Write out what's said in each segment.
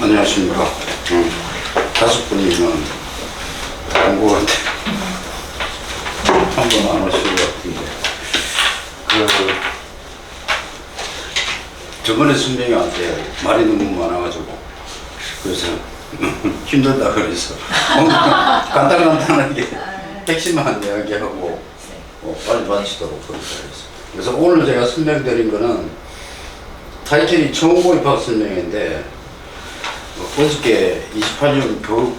안녕하십니까. 5분이면 온 것 같아. 한 번 안 오실 것 같은데. 저번에 선배님한테 말이 너무 많아가지고, 그래서 힘들다 그래서 오늘 간단하게 핵심만 이야기하고 빨리 마치도록 그랬어요. 그래서 오늘 제가 설명드린 거는 타이틀이 청운고 입학 설명인데, 어저께 28년 교육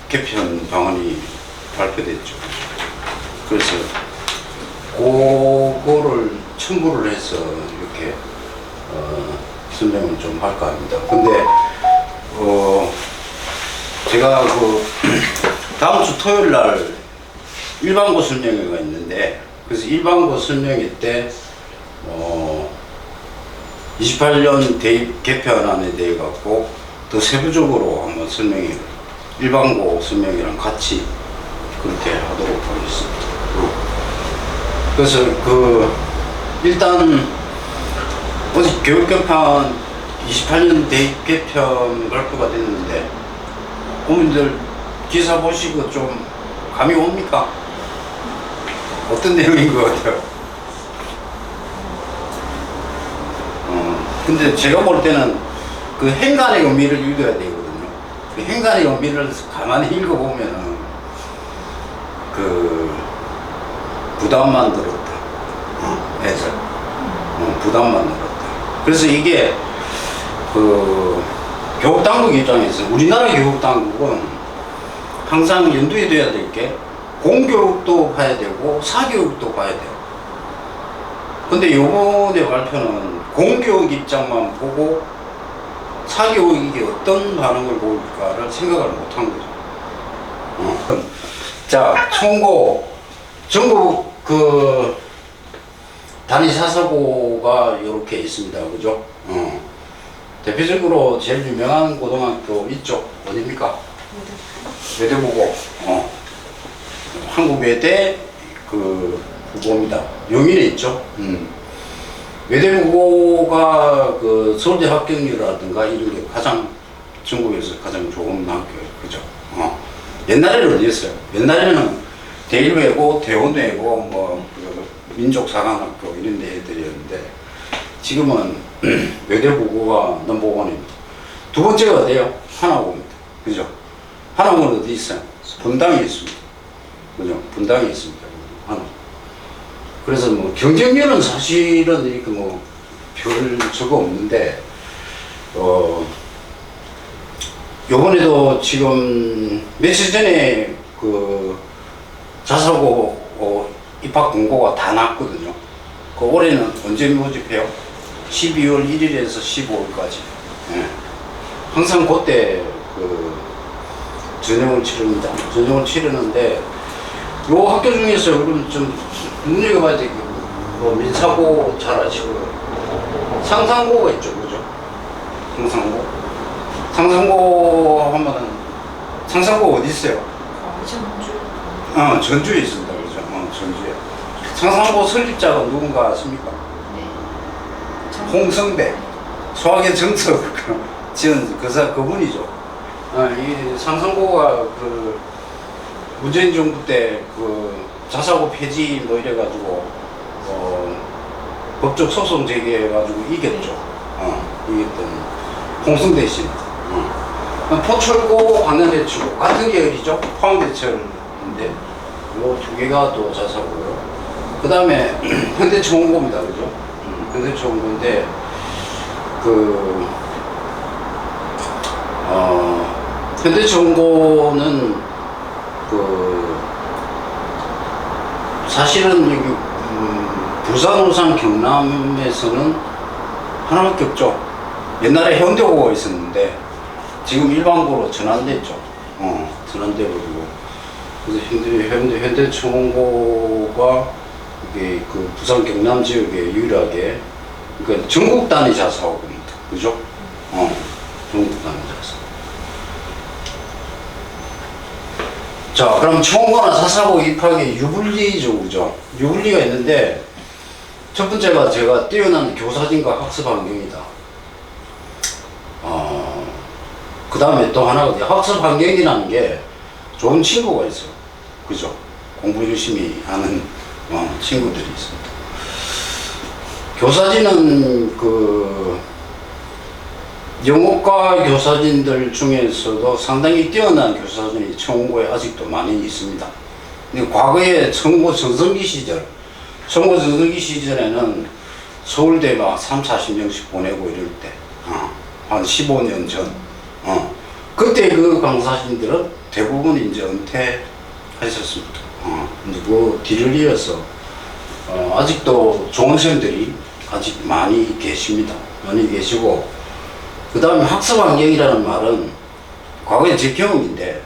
개편 방안이 발표됐죠. 그래서 그거를 첨부를 해서 이렇게 설명을 좀 할까 합니다. 근데 제가 다음 주 토요일 날 일반고 설명회가 있는데, 그래서 일반고 설명회 때 28년 대입 개편안에 대해 갖고 더 세부적으로 한번 일반고 설명이랑 같이 그렇게 하도록 하겠습니다. 그래서 일단 어제 교육 개편 28년 대입 개편 발표가 됐는데, 국민들 기사 보시고 좀 감이 옵니까? 어떤 내용인 것 같아요? 근데 제가 볼 때는 그 행간의 의미를 읽어야 되거든요. 그 행간의 의미를 가만히 읽어보면은 부담만 들었다 해서 부담만 들었다. 그래서 이게 교육당국 입장에서, 우리나라 교육당국은 항상 염두에 둬야 될 게 공교육도 봐야 되고 사교육도 봐야 돼요. 근데 요번에 발표는 공교육 입장만 보고 사교육이 어떤 반응을 보일까를 생각을 못한 거죠. 자, 청운고 전국 단위 사사고가 이렇게 있습니다. 그죠? 대표적으로 제일 유명한 고등학교 이쪽 어디입니까? 외대부고. 한국외대 부고입니다. 용인에 있죠. 외대부고가 서울대 합격률이라든가 이런 게 전국에서 가장 좋은 학교예요. 그죠? 옛날에는 어디였어요? 옛날에는 대일외고, 대원외고, 민족사관학교 이런 데 애들이었는데, 지금은 외대부고가 넘버원입니다. 두 번째가 어디예요? 하나고입니다. 그죠? 하나고는 어디 있어요? 분당에 있습니다. 그죠? 분당에 있습니다. 하나. 그래서 경쟁률은 사실은 이렇게 별 저거 없는데, 요번에도 지금 며칠 전에 자사고 입학 공고가 다 났거든요. 올해는 언제 모집해요? 12월 1일에서 15일까지. 예. 항상 그때 전형을 치릅니다. 전형을 치르는데, 요 학교 중에서 그럼 좀 눈여겨봐야 되겠고, 민사고 잘 아시고요. 상상고가 있죠, 그죠? 상상고. 상상고 하면은, 상상고 어디 있어요? 전주. 전주에 있습니다, 그죠? 전주에. 상상고 설립자가 누군가 아십니까? 네. 홍성대. 소학의 정석 지은 그분이죠. 이 상상고가 문재인 정부 때 자사고 폐지 이래가지고 법적 소송 제기해가지고 이겼죠. 이겼던 홍성대 씨입니다. 포철고, 광양대치고 같은 계열이죠. 포항대철인데 요 두 개가 또 자사고요. 그 다음에 현대초공고입니다. 그죠? 현대초공고인데 현대초공고는 사실은 여기 부산, 울산, 경남에서는 하나밖에 없죠. 옛날에 현대고가 있었는데 지금 일반고로 전환됐죠. 전환돼버리고. 그래서 현대초공고가 이게 부산, 경남 지역에 유일하게, 그러니까 전국 단위 자사고입니다. 그죠? 전국 단위 자사고. 자, 그럼 청운고나 사사고 입학의 유불리죠, 그죠? 유불리가 있는데, 첫 번째가 제가 뛰어난 교사진과 학습 환경이다. 그 다음에 또 하나가 학습 환경이라는 게 좋은 친구가 있어요. 그죠? 공부 열심히 하는 친구들이 있습니다. 교사진은 그 영어과 교사진들 중에서도 상당히 뛰어난 교사진이 청운고에 아직도 많이 있습니다. 근데 과거에 청운고 전성기 시절에는 서울대 막 3, 40명씩 보내고 이럴 때, 한 15년 전, 그때 그 강사진들은 대부분 이제 은퇴하셨습니다. 이제 그 뒤를 이어서, 아직도 좋은 선생들이 아직 많이 계십니다. 많이 계시고, 그 다음에 학습 환경이라는 말은 과거에 제 경험인데,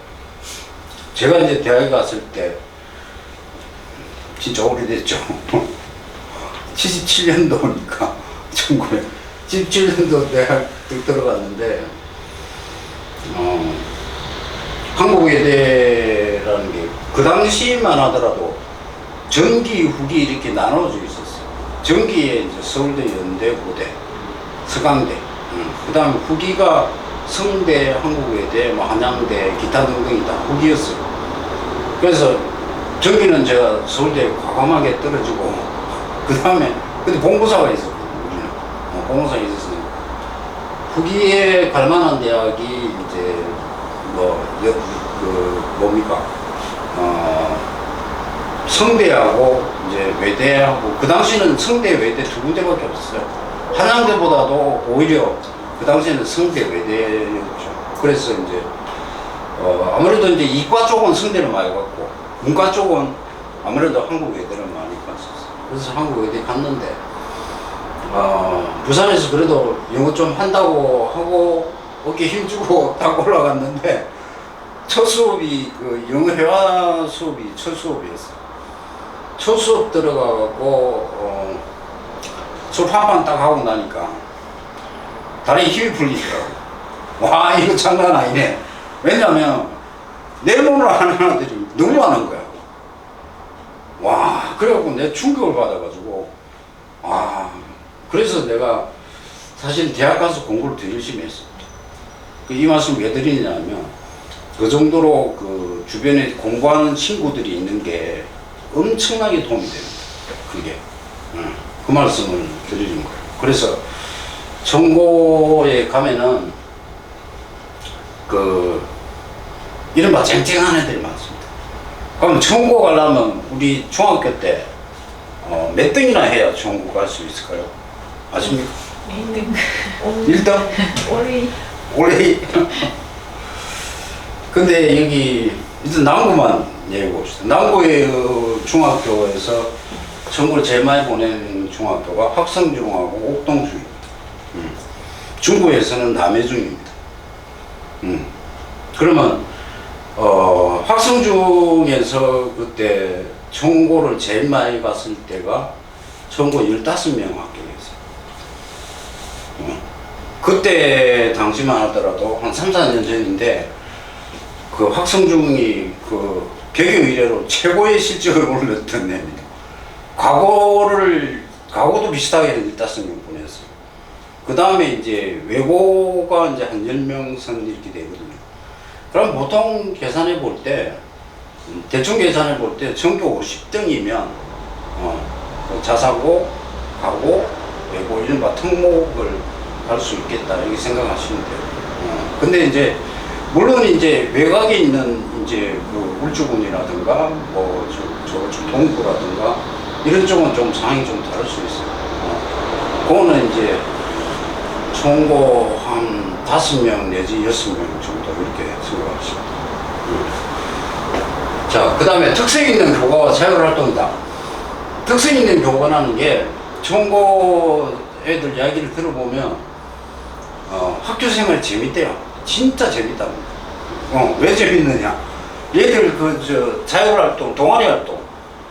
제가 이제 대학에 갔을 때, 진짜 오래됐죠. 77년도니까, 1977년도 대학 들어갔는데, 한국외대라는 게 그 당시만 하더라도 전기, 후기 이렇게 나눠져 있었어요. 전기에 이제 서울대, 연대, 고대, 서강대, 그 다음에 후기가 성대, 한국외대, 뭐 한양대, 기타 등등이 다 후기였어요. 그래서 전기는 제가 서울대에 과감하게 떨어지고, 그 다음에 근데 본고사가 있었거든요. 본고사가 있었으니까 후기에 갈 만한 대학이 이제 뭡니까? 성대하고 이제 외대하고, 그 당시는 성대, 외대 두 군데밖에 없었어요. 한양대보다도 오히려 그 당시에는 성대, 외대였죠. 그래서 이제 아무래도 이제 이과 쪽은 성대를 많이 갔고, 문과 쪽은 아무래도 한국 외대를 많이 갔었어요. 그래서 한국 외대 갔는데, 부산에서 그래도 영어 좀 한다고 하고 어깨 힘주고 딱 올라갔는데, 첫 수업이 그 영어 회화 수업이 첫 수업이었어요. 첫 수업 들어가고 수업 한 판 딱 하고 나니까 다리에 힘이 풀리더라고. 와, 이거 장난 아니네. 왜냐면 내 몸으로 하는 애들이 너무 하는 거야. 와, 그래갖고 내가 충격을 받아가지고, 그래서 내가 사실 대학 가서 공부를 더 열심히 했습니다. 이 말씀 왜 드리냐면, 그 정도로 그 주변에 공부하는 친구들이 있는 게 엄청나게 도움이 됩니다. 그게. 그 말씀을 드리는 거예요. 그래서 청고에 가면은 그 이른바 쟁쟁한 애들이 많습니다. 그럼 청고 가려면 우리 중학교 때 몇 등이나 해야 청고 갈 수 있을까요? 아십니까? 1등. 1등? 올해. 근데 여기 일단 남구만 얘기해 봅시다. 남구의 중학교에서 청구를 제일 많이 보내는 중학교가 학성중하고 옥동중입니다. 중구에서는 남해중입니다. 그러면 학성중에서 그때 청고를 제일 많이 갔을 때가 청고 15명 합격했어요. 그때 당시만 하더라도 한 3, 4년 전인데, 그 학성중이 그 개교 이래로 최고의 실적을 올렸던 애입니다. 과거도 비슷하게 15명 보냈어요. 그 다음에 이제 외고가 이제 한 10명 선 이렇게 되거든요. 그럼 보통 계산해 볼 때, 대충 계산해 볼 때 전교 50등이면, 자사고, 가고, 외고, 이른바 특목을 갈 수 있겠다, 이렇게 생각하시면 돼요. 근데 이제 물론 이제 외곽에 있는 이제 뭐 울주군이라든가 뭐 동구라든가 이런 쪽은 좀 상황이 좀 다를 수 있어요. 그거는 이제 총고 한 5명 내지 6명 정도 이렇게 생각하시면 돼요. 자, 그 다음에 특색 있는 교과와 자율활동이다. 특색 있는 교과라는 게 총고 애들 이야기를 들어보면 학교 생활이 재밌대요. 진짜 재밌다고. 왜 재밌느냐? 얘들 자율활동, 동아리활동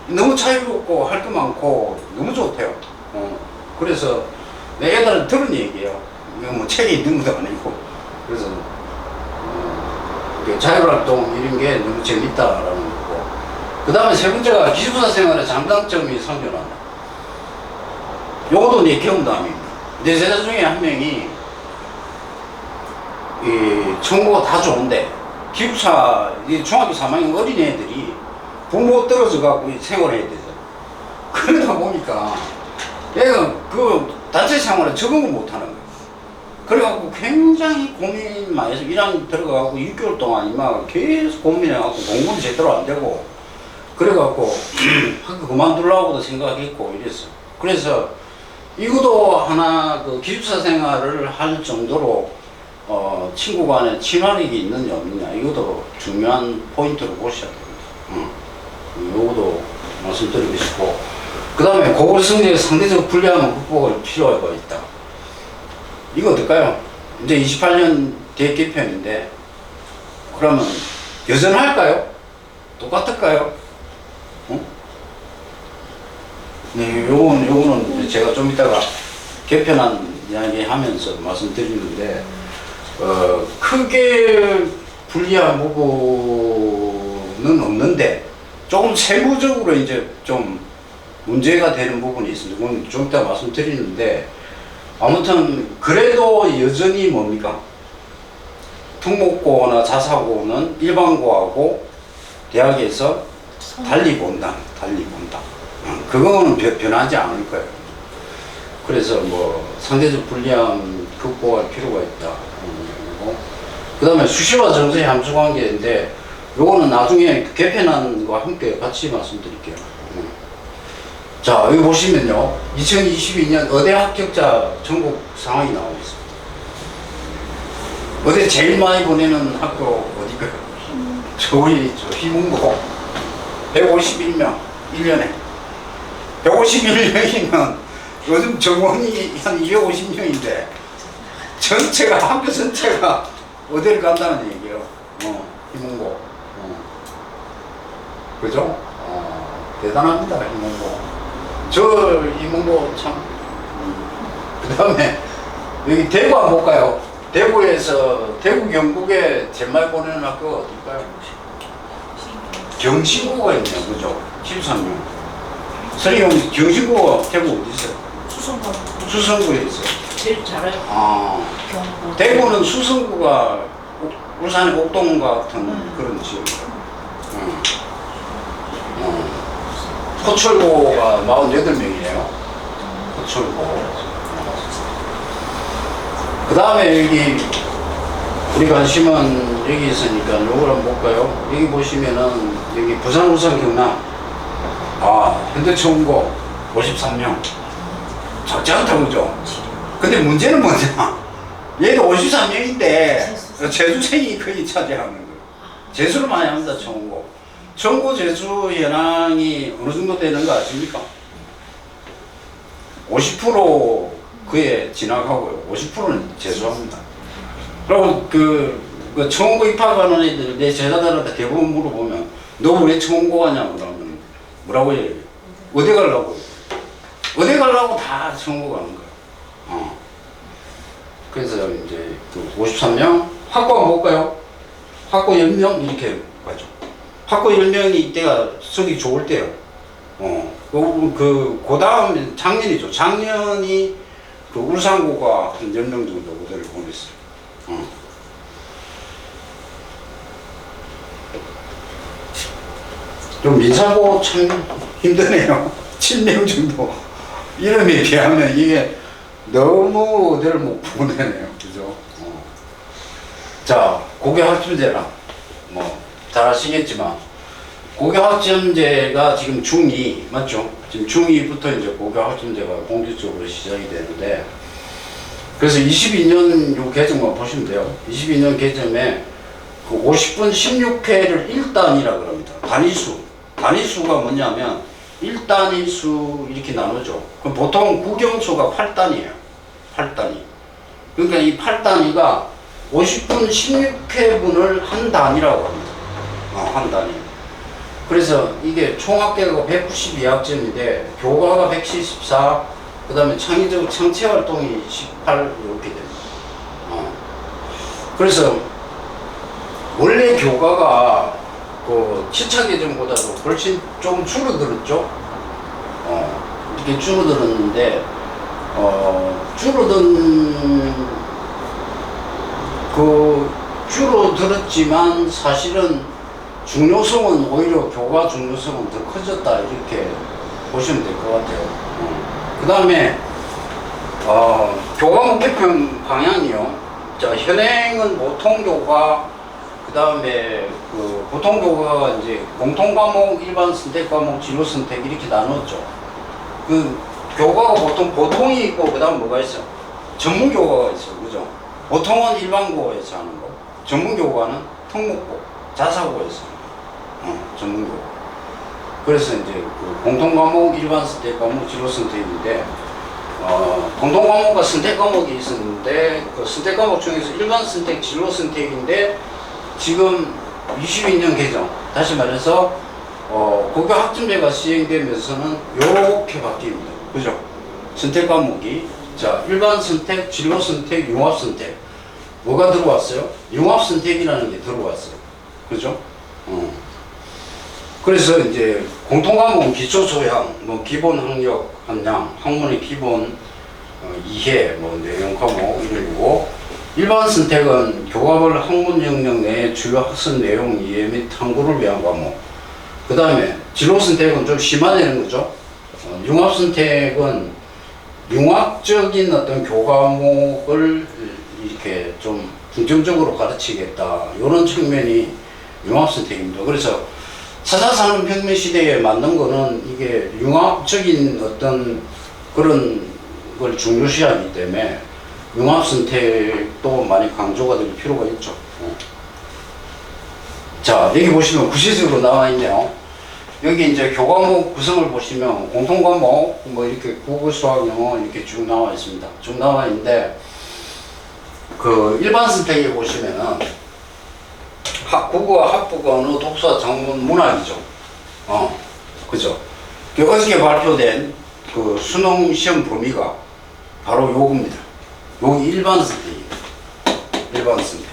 너무 자유롭고 할 거 많고 너무 좋대요. 그래서 내 애들은 들은 얘기예요. 이거 뭐 책에 있는 것도 아니고. 그래서 자율활동 이런 게 너무 재밌다라는 거고. 그 다음에 세 번째가 기숙사 생활의 장단점이 생겨난다. 요것도 내 경험담입니다. 내 제자 중에 한 명이 이 청구가 다 좋은데 기숙사 중학교 3학년 어린 애들이 부모 떨어져 갖고 생활해야 되죠. 그러다 보니까 얘가 그 단체 생활에 적응을 못 하는 거예요. 그래갖고 굉장히 고민 많이 해서 1학년 들어가고 6개월 동안 막 계속 고민해갖고 공부는 제대로 안 되고 그래갖고 학교 그만두려고도 생각했고 이랬어. 그래서 이것도 하나 그 기숙사 생활을 할 정도로 친구 간에 친화력이 있느냐 없느냐 이것도 중요한 포인트로 보셔야 됩니다. 요것도 말씀드리고 싶고 그 다음에 고글 성적의 상대적 불리함은 극복할 필요가 있다. 이거 어떨까요? 이제 28년 대개편인데 그러면 여전할까요? 똑같을까요? 네, 요거는 제가 좀 이따가 개편한 이야기 하면서 말씀드리는데 크게 불리한 부분은 없는데 조금 세부적으로 이제 좀 문제가 되는 부분이 있습니다. 그건 좀 이따 말씀드리는데 아무튼 그래도 여전히 뭡니까? 특목고나 자사고는 일반고하고 대학에서 달리 본다. 그거는 변하지 않을 거예요. 그래서 뭐 상대적 불리함 극복할 필요가 있다. 그 다음에 수시와 정서의 함수 관계인데 요거는 나중에 개편한 거와 함께 같이 말씀드릴게요. 자, 여기 보시면요. 2022년 의대 합격자 전국 상황이 나오고 있습니다. 의대 제일 많이 보내는 학교 어디까요? 저희 희문고 151명 1년에 151명이면 요즘 정원이 한 250명인데 전체가 학교 전체가 의대를 간다는 얘기예요. 희문고 그죠? 대단합니다. 희문고 저 희문고 참 그 다음에 여기 대구 한번 볼까요? 대구에서 대구 경북에 제일 많이 보내는 학교가 어딜까요? 경신고가 있네요. 그죠? 13명. 선생님 경신고가 대구 어디 있어요? 수성구에 있어요. 제일 잘해요. 경북. 대구는 수성구가 울산의 옥동 같은 그런 지역이에요. 포철고가 48명이에요. 포철고. 그 다음에 여기 우리 관심은 여기 있으니까 요걸 한번 볼까요? 여기 보시면은 여기 부산, 울산, 경남 현대초음고 53명 적지 않다 그죠? 근데 문제는 뭐냐? 얘도 53명인데 재수생이 거의 차지하는 거예요. 재수를 많이 합니다. 초음고 전고 재수 현황이 어느 정도 되는 거 아십니까? 50% 그에 지나가고요. 50%는 재수합니다. 그리고 그 청원고 입학하는 애들, 내 제자들한테 대부분 물어보면 너 왜 청원고 가냐 그러면 뭐라고 해요? 어디 가려고? 어디 가려고 다 청원고 가는 거예요. 그래서 이제 그 53명 학고 한번 볼까요? 학고 10명 이렇게 가죠. 학고 10명이 이때가 성이 좋을 때요. 그 다음 작년이죠. 작년이 그 울산고가 한 10명 정도 의대를 보냈어요. 좀 민사고 참 힘드네요. 7명 정도. 이름에 비하면 이게 너무 의대를 못 보내네요. 그죠? 자, 고교학점제라. 잘 아시겠지만, 고교학점제가 지금 중2, 맞죠? 지금 중2부터 이제 고교학점제가 본격적으로 시작이 되는데, 그래서 22년 요 개정만 보시면 돼요. 22년 개정에 그 50분 16회를 1단이라 그럽니다. 단위수가 뭐냐면 1단위수 이렇게 나누죠. 그럼 보통 국영수가 8단이에요. 8단위. 그러니까 이 8단위가 50분 16회분을 한 단위라고 합니다. 한 단위. 그래서 이게 총 합계가 192학점인데 교과가 174, 그 다음에 창의적 창체활동이 18 이렇게 됩니다. 그래서 원래 교과가 그 7차 개정보다도 훨씬 좀 줄어들었죠. 이렇게 줄어들었는데 줄어들었지만 사실은 중요성은 오히려 교과 중요성은 더 커졌다 이렇게 보시면 될 것 같아요. 그 다음에 교과목 개편 방향이요. 자, 현행은 보통교과, 그 다음에 그 보통교과가 이제 공통과목, 일반 선택과목, 진로선택 이렇게 나눴죠. 그 교과가 보통이 있고 그 다음 뭐가 있어? 전문교과가 있어, 그죠? 보통은 일반고에서 하는 거, 전문교과는 특목고, 자사고에서 하는 거, 전문교과. 그래서 이제 그 공통과목, 일반 선택과목, 진로선택인데 공통과목과 선택과목이 있었는데 그 선택과목 중에서 일반 선택, 진로선택인데 지금 22년 개정, 다시 말해서 고교 학점제가 시행되면서는 요렇게 바뀝니다. 그죠? 선택 과목이 자, 일반 선택, 진로 선택, 융합 선택. 뭐가 들어왔어요? 융합 선택이라는 게 들어왔어요. 그죠? 그래서 이제 공통 과목은 기초 소양, 뭐 기본 학력 함량, 학문의 기본 이해, 뭐 내용 과목 이런 거고, 일반 선택은 교과별 학문 영역 내의 주요 학습 내용 이해 및 탐구를 위한 과목. 그 다음에 진로 선택은 좀 심화되는 거죠. 융합 선택은 융합적인 어떤 교과목을 이렇게 좀 중점적으로 가르치겠다. 이런 측면이 융합 선택입니다. 그래서 찾아사는 혁명 시대에 맞는 거는 이게 융합적인 어떤 그런 걸 중요시하기 때문에 융합 선택도 많이 강조가 될 필요가 있죠. 자, 여기 보시면 구시적으로 나와 있네요. 여기 이제 교과목 구성을 보시면 공통과목, 뭐 이렇게 국어, 수학, 영어 이렇게 쭉 나와 있습니다. 쭉 나와 있는데, 그 일반 선택에 보시면은 국어, 학부가 언어, 독서, 작문, 문학이죠. 그죠? 어저께 발표된 그 수능 시험 범위가 바로 요겁니다. 요기 일반 선택이에요. 일반 선택.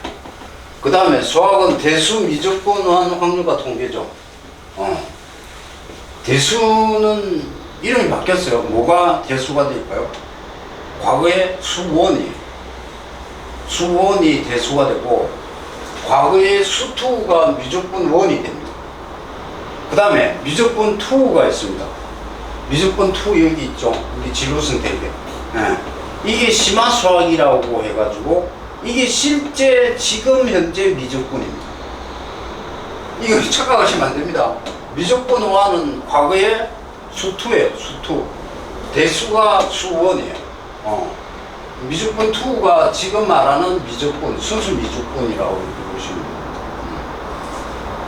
그 다음에 수학은 대수 미적분한 확률과 통계죠. 대수는 이름이 바뀌었어요. 뭐가 대수가 될까요? 과거에 수원이 대수가 되고, 과거에 수투가 미적분 원이 됩니다. 그 다음에 미적분 투가 있습니다. 미적분 투 여기 있죠. 여기 진로 선택이에요. 이게 심화 수학이라고 해가지고 이게 실제 지금 현재 미적분입니다. 이거 착각하시면 안 됩니다. 미적분 1은 과거에 수투예요. 수투. 대수가 수원이에요. 미적분 2가 지금 말하는 미적분, 순수 미적분이라고 이렇게 보시면 됩니다.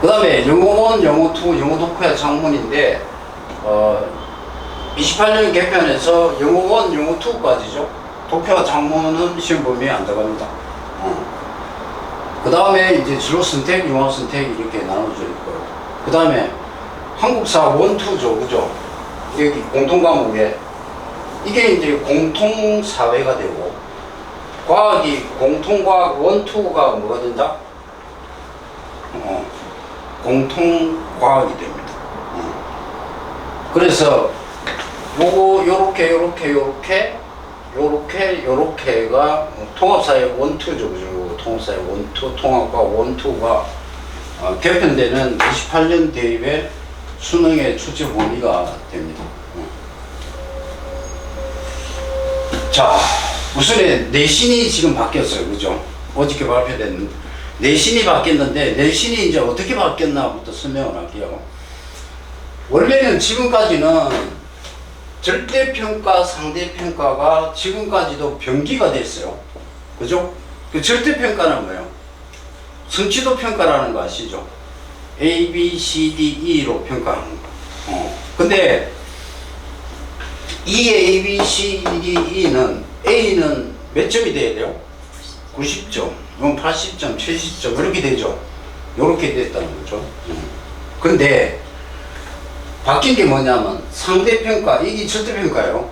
그 다음에 영어 1, 영어 2, 영어 독해와 작문인데 28년 개편에서 영어 1, 영어 2까지죠. 독해와 작문은 시험 범위에 안 들어갑니다. 그 다음에 이제 진로 선택, 융합 선택 이렇게 나눠져 있고요. 그 다음에 한국사 1, 2죠. 그죠? 여기 공통 과목에 이게 이제 공통사회가 되고, 과학이 공통과학 1, 2가 뭐가 된다? 공통과학이 됩니다. 그래서 요렇게가 통합사회 1, 2죠. 그죠? 통합사회 1, 2, 통합과 1, 2가 개편되는 28년 대입의 수능의 출제 범위가 됩니다. 자, 우선 내신이 지금 바뀌었어요. 그죠? 어저께 발표된 내신이 바뀌었는데, 내신이 이제 어떻게 바뀌었나부터 설명을 할게요. 원래는 지금까지는 절대평가, 상대평가가 지금까지도 병기가 됐어요. 그죠? 그 절대평가는 뭐예요? 성취도 평가라는 거 아시죠? A, B, C, D, E로 평가하는 거. 근데 이 A, B, C, D, E는 A는 몇 점이 돼야 돼요? 90점, 이건 80점, 70점 이렇게 되죠. 이렇게 됐다는 거죠. 근데 바뀐 게 뭐냐면 상대평가, 이게 절대평가예요.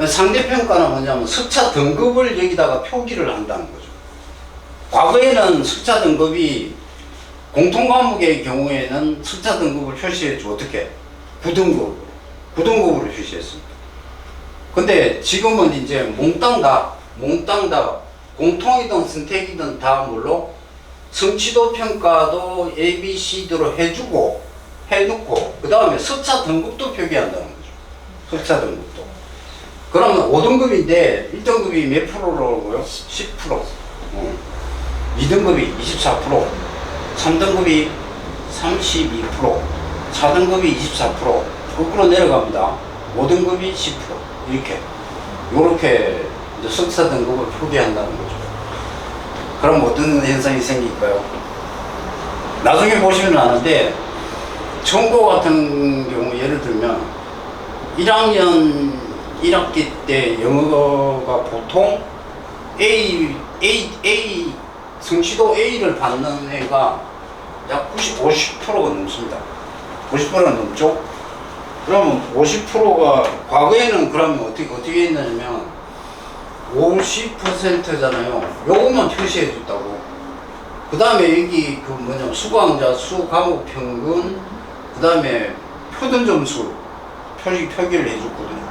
상대평가는 뭐냐면 석차 등급을 여기다가 표기를 한다는 거죠. 과거에는 석차 등급이 공통과목의 경우에는 석차 등급을 표시했죠. 어떻게? 9등급으로 표시했습니다. 근데 지금은 이제 몽땅 다 공통이든 선택이든 다 물론 성취도 평가도 A, B, C대로 해놓고 그 다음에 석차 등급도 표기한다는 거죠. 석차 등급도. 그러면 5등급인데 1등급이 몇 프로라고요? 10%. 2등급이 24%, 3등급이 32%, 4등급이 24%, 거꾸로 내려갑니다. 5등급이 10%. 요렇게 이제 석사 등급을 표기한다는 거죠. 그럼 어떤 현상이 생길까요? 나중에 보시면 아는데, 전고 같은 경우 예를 들면 1학년 1학기 때 영어가 보통 A 성취도 A를 받는 애가 약 50%가 넘습니다. 50%가 넘죠? 그러면 50%가 과거에는 그러면 어떻게 했냐면 50%잖아요. 요것만 표시해 줬다고. 그 다음에 여기 그 뭐냐 수강자 수 과목 평균 그 다음에 표준 점수 표기를 해줬거든요.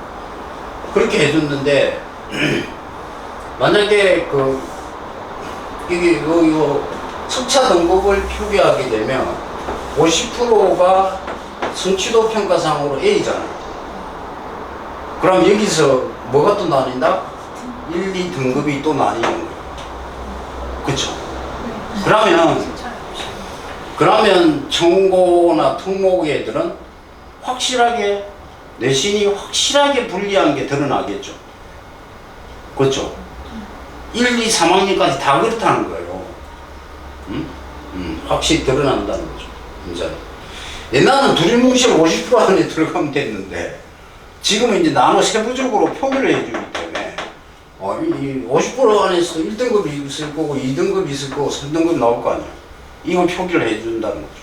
그렇게 해줬는데 만약에 이게 이거 석차 등급을 표기하게 되면 50%가 성취도 평가상으로 A잖아요. 그럼 여기서 뭐가 또 나뉜다? 1, 2등급이 또 나뉘는 거예요. 그쵸? 그러면 청고나 특목 애들은 확실하게 내신이 확실하게 불리한 게 드러나겠죠. 그렇죠? 1, 2, 3학년까지 다 그렇다는 거예요. 확실히 드러난다는 거죠. 문제는. 옛날에는 두리뭉실 50% 안에 들어가면 됐는데 지금은 이제 나눠 세부적으로 표기를 해주기 때문에 이 50% 안에서 1등급이 있을 거고 2등급이 있을 거고 3등급이 나올 거 아니에요. 이걸 표기를 해준다는 거죠.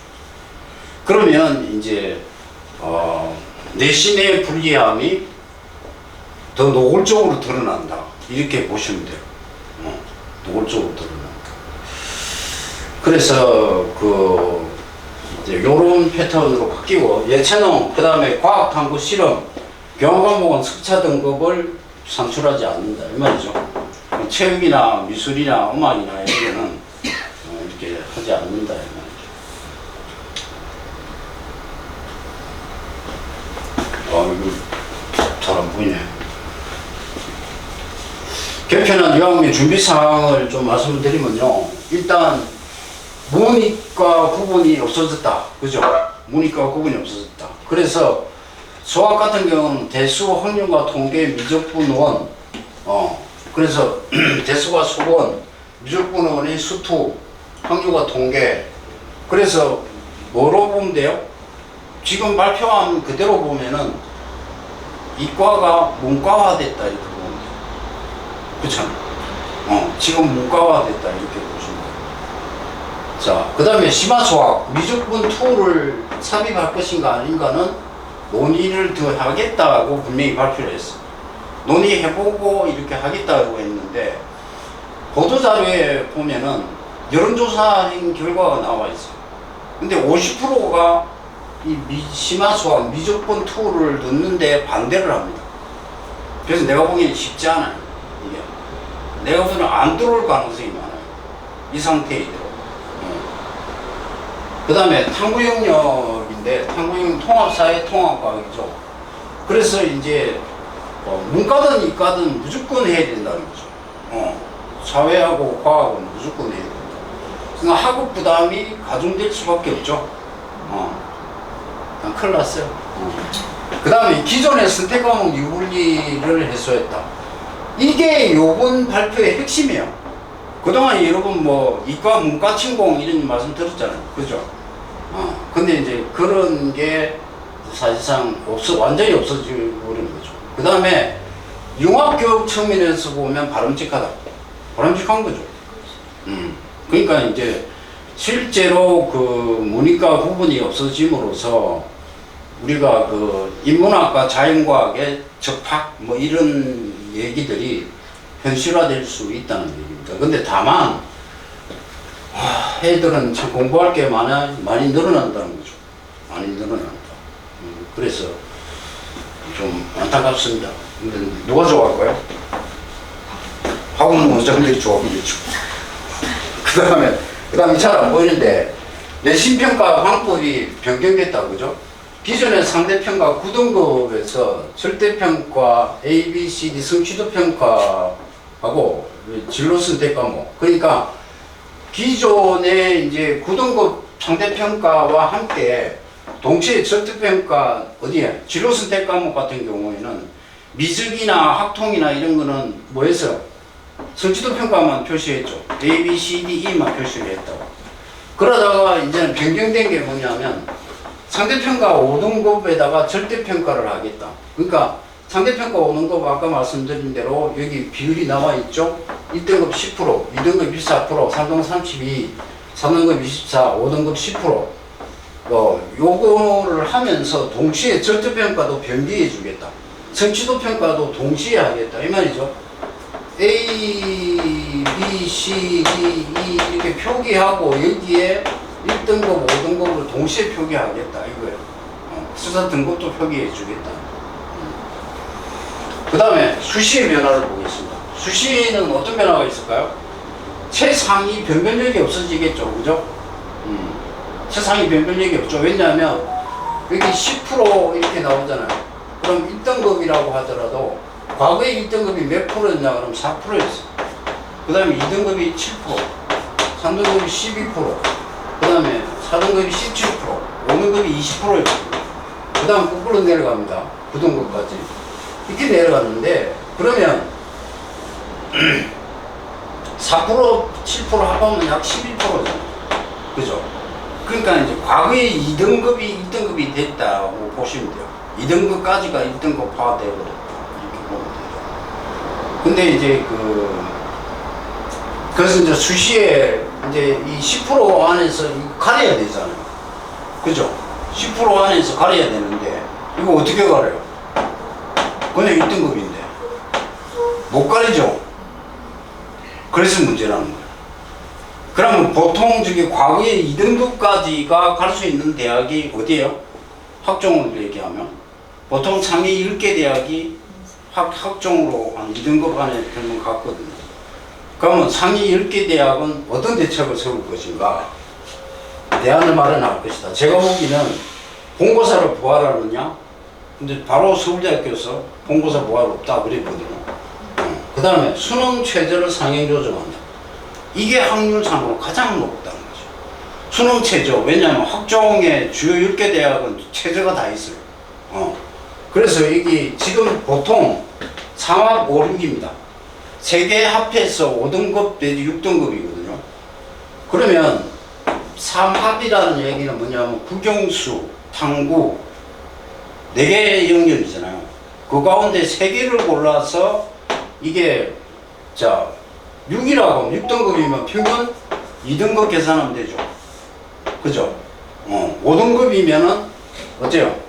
그러면 이제 내신의 불리함이 더 노골적으로 드러난다. 이렇게 보시면 돼요. 노골적으로 드러난다. 그래서 이제 요런 패턴으로 바뀌고 예체능, 그 다음에 과학 탐구 실험, 경험 과목은 석차 등급을 산출하지 않는다. 이 말이죠. 체육이나 미술이나 음악이나 이런 거는 이렇게 하지 않는다. 이 말이죠. 이거 잘 안 보이네. 개편한 2학년 준비사항을 좀 말씀드리면요. 일단, 문이과 구분이 없어졌다. 그죠? 문이과 구분이 없어졌다. 그래서 수학 같은 경우는 대수, 확률과 통계, 미적분 원, 그래서 대수가 수원, 미적분 원이 수투, 확률과 통계. 그래서 뭐로 보면 돼요? 지금 발표한 그대로 보면은 이과가 문과화됐다 이렇게 보면 돼요. 그렇잖아요. 지금 문과화됐다 이렇게 보시면 돼요. 자, 그 다음에 심화수학, 미적분 2를 삽입할 것인가 아닌가는 논의를 더 하겠다고 분명히 발표를 했어요. 논의해보고 이렇게 하겠다고 했는데 보도자료에 보면은 여론조사인 결과가 나와 있어요. 근데 50%가 이 심화수학, 미적분 2를 넣는데 반대를 합니다. 그래서 내가 보기에는 쉽지 않아요. 이게. 내가 보기에는 안 들어올 가능성이 많아요. 이 상태이대로. 그 다음에 탐구 영역인데 탐구 통합사회 통합과학이죠. 그래서 이제 문과든 이과든 무조건 해야 된다는 거죠. 사회하고 과학은 무조건 해야 된다. 그러니까 학업 부담이 가중될 수밖에 없죠. 큰일 났어요. 그 다음에 기존의 선택 과목 유불리를 해소했다. 이게 요번 발표의 핵심이에요. 그동안 여러분 이과 문과 침공 이런 말씀 들었잖아요. 그죠? 근데 이제 그런 게 사실상 완전히 없어져 버린 거죠. 그 다음에 융합교육 측면에서 보면 바람직하다. 바람직한 거죠. 그러니까 이제 실제로 문이과 구분이 없어짐으로써 우리가 인문학과 자연과학의 접학 이런 얘기들이 현실화될 수 있다는 얘기입니다. 근데 다만 애들은 참 공부할 게 많이 늘어난다는 거죠. 많이 늘어난다. 그래서 좀 안타깝습니다. 누가 좋아할까요? 학원 원장들이 좋아하겠죠. 그 다음에 잘 안 보이는데, 내신평가 방법이 변경됐다, 그죠? 기존의 상대평가 9등급에서 절대평가 A, B, C, D 성취도평가하고 진로 선택 과목. 그러니까 기존의 이제 9등급 상대평가와 함께 동시에 절대평가 어디에? 진로 선택 과목 같은 경우에는 미적이나 학통이나 이런 거는 뭐해서 성취도 평가만 표시했죠. A, B, C, D, E만 표시를 했다고. 그러다가 이제는 변경된 게 뭐냐면 상대평가 5등급에다가 절대평가를 하겠다. 그러니까 상대평가 5등급 아까 말씀드린 대로 여기 비율이 나와 있죠. 1등급 10%, 2등급 24%, 3등급 32%, 4등급 24%, 5등급 10%. 요거를 하면서 동시에 절대평가도 변기해 주겠다. 성취도 평가도 동시에 하겠다. 이 말이죠. A, B, C, D, E 이렇게 표기하고 여기에 1등급, 5등급으로 동시에 표기하겠다 이거예요. 수사 등급도 표기해 주겠다. 그 다음에 수시의 변화를 보겠습니다. 수시는 어떤 변화가 있을까요? 최상위 변별력이 없어지겠죠. 그죠? 최상위 변별력이 없죠. 왜냐하면 여기 10% 이렇게 나오잖아요. 그럼 1등급이라고 하더라도 과거에 1등급이 몇 프로였냐 그러면 4%였어. 그 다음에 2등급이 7%, 3등급이 12%, 그 다음에 4등급이 17%, 5등급이 20%였어. 그 다음 거꾸로 내려갑니다. 9등급까지. 이렇게 내려갔는데, 그러면 4%, 7% 합하면 약 11%잖아. 그죠? 그러니까 이제 과거에 2등급이 1등급이 됐다고 보시면 돼요. 2등급까지가 1등급 파되거든. 근데 이제 그래서 이제 수시에 이제 이 10% 안에서 가려야 되잖아요. 그죠? 10% 안에서 가려야 되는데, 이거 어떻게 가려요? 그냥 1등급인데. 못 가리죠? 그래서 문제라는 거예요. 그러면 보통 저기 과거에 2등급까지가 갈 수 있는 대학이 어디예요? 학종으로 얘기하면. 보통 상위 10개 대학이 학종으로 한 2등급 안에 들면 갔거든요. 그러면 상위 10개 대학은 어떤 대책을 세울 것인가? 대안을 마련할 것이다. 제가 보기에는 본고사를 부활하느냐? 근데 바로 서울대학교에서 본고사 부활 없다 그랬거든요. 그 다음에 수능 최저를 상향 조정한다. 이게 확률상으로 가장 높다는 거죠. 수능 최저. 왜냐하면 학종의 주요 10개 대학은 최저가 다 있어요. 그래서 이게 지금 보통 3합 5, 6입니다. 3개 합해서 5등급 내지 6등급이거든요. 그러면 3합이라는 얘기는 뭐냐면 국영수, 탐구 4개 영역이잖아요. 그 가운데 3개를 골라서 이게 6이라고 하면 6등급이면 평균 2등급 계산하면 되죠. 그죠? 5등급이면은 어때요?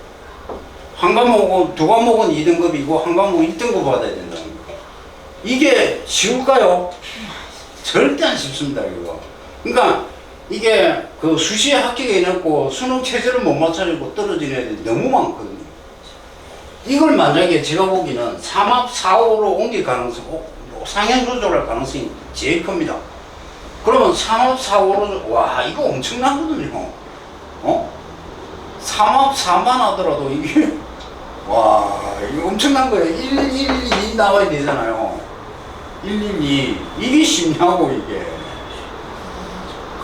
한 과목은, 2과목은 2등급이고 한 과목은 1등급 받아야 된다는 거예요. 이게 쉬울까요? 절대 안 쉽습니다, 이거. 그러니까 이게 그 수시에 합격이 해놓고 수능 체제를 못 맞춰주고 떨어지는 애들이 너무 많거든요. 이걸 만약에 제가 보기에는 3합 4호로 옮길 가능성, 상향 조절할 가능성이 제일 큽니다. 그러면 3합 4호로, 와, 이거 엄청나거든요. 3합 4만 하더라도 이게, 와, 이거 엄청난 거예요. 1, 1, 2 나와야 되잖아요. 1, 1, 2. 이게 쉽냐고, 이게.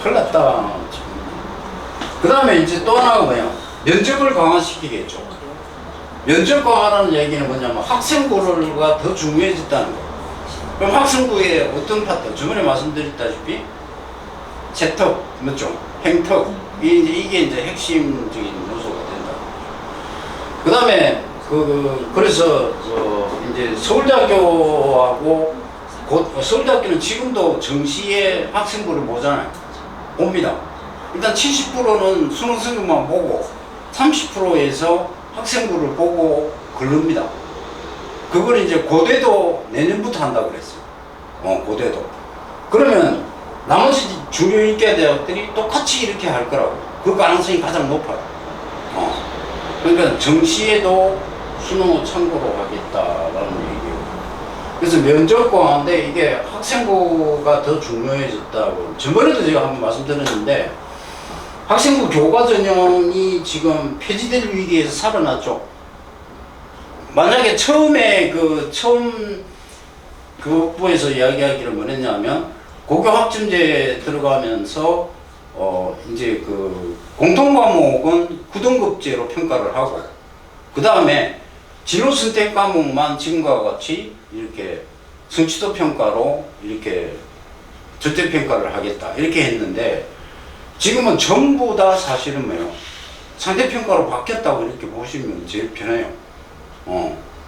큰일 났다. 그 다음에 이제 또 하나가 뭐야? 면접을 강화시키겠죠. 면접 강화라는 얘기는 뭐냐면 학생부가 더 중요해졌다는 거예요. 그럼 학생부의 어떤 파트? 저번에 말씀드렸다시피 재턱, 맞죠? 행턱. 이게 이제 핵심적인 요소가 된다. 그 다음에 그래서 이제 서울대학교하고 서울대학교는 지금도 정시에 학생부를 보잖아요. 봅니다. 일단 70%는 수능 성적만 보고 30%에서 학생부를 보고 걸릅니다. 그걸 이제 고대도 내년부터 한다고 그랬어요. 고대도. 그러면 나머지 주요 일개 대학들이 똑같이 이렇게 할 거라고. 그 가능성이 가장 높아요. 그러니까 정시에도 수능을 참고로 하겠다라는 얘기예요. 그래서 면접과인데 이게 학생부가 더 중요해졌다고. 저번에도 제가 한번 말씀드렸는데 학생부 교과 전형이 지금 폐지될 위기에서 살아났죠. 만약에 처음에 처음 교육부에서 이야기하기를 뭐랬냐면 고교 학점제에 들어가면서 이제 공통 과목은 9등급제로 평가를 하고 그 다음에 진로 선택 과목만 지금과 같이 이렇게 성취도 평가로 이렇게 절대 평가를 하겠다 이렇게 했는데 지금은 전부 다 사실은 뭐예요? 상대 평가로 바뀌었다고 이렇게 보시면 제일 편해요.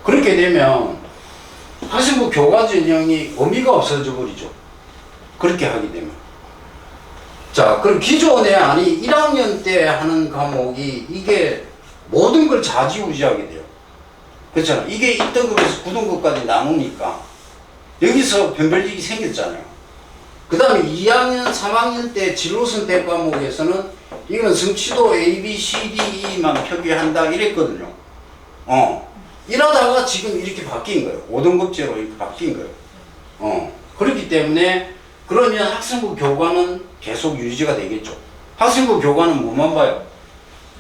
그렇게 되면 학생부 교과 전형이 의미가 없어져 버리죠. 그렇게 하게 되면. 자, 그럼 기존에 1학년 때 하는 과목이 이게 모든 걸 좌지우지하게 돼요. 그렇잖아. 이게 1등급에서 9등급까지 나누니까 여기서 변별력이 생겼잖아요. 그 다음에 2학년, 3학년 때 진로 선택 과목에서는 이건 성취도 A, B, C, D, E만 표기한다 이랬거든요. 이러다가 지금 이렇게 바뀐 거예요. 5등급제로 이렇게 바뀐 거예요. 그렇기 때문에 그러면 학생부 교과는 계속 유지가 되겠죠. 학생부 교과는 뭐만 봐요?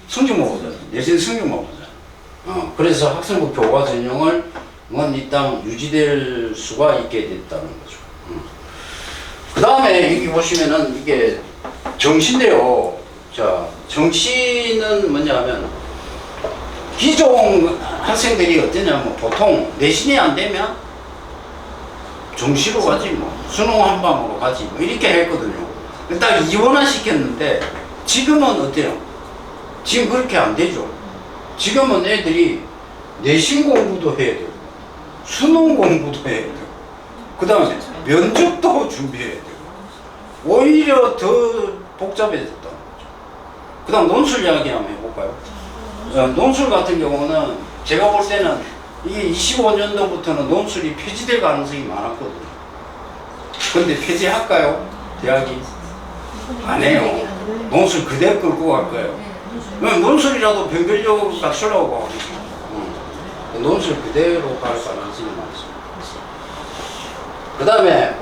성적만 보잖아요. 예전 성적만 보잖아요. 그래서 학생부 교과 전형을 일단 유지될 수가 있게 됐다는 거죠. 그 다음에 여기 보시면은 이게 정시인데요. 자, 정시는 뭐냐면 기존 학생들이 어떠냐면 보통 내신이 안 되면 정시로 가지 수능 한 방으로 가지 이렇게 했거든요. 딱 이원화 시켰는데 지금은 어때요? 지금 그렇게 안 되죠. 지금은 애들이 내신 공부도 해야 되고 수능 공부도 해야 되고 그 다음에 면접도 준비해야 되고 오히려 더 복잡해졌다는 거죠. 그 다음 논술 이야기 한번 해볼까요? 논술 같은 경우는 제가 볼 때는 이게 25년도부터는 논술이 폐지될 가능성이 많았거든요. 그런데 폐지할까요? 대학이? 안 해요. 논술 그대로 끌고 갈 거예요. 논술이라도 변별력 갖추려고 하거든요. 논술 그대로 갈 가능성이 많습니다. 그 다음에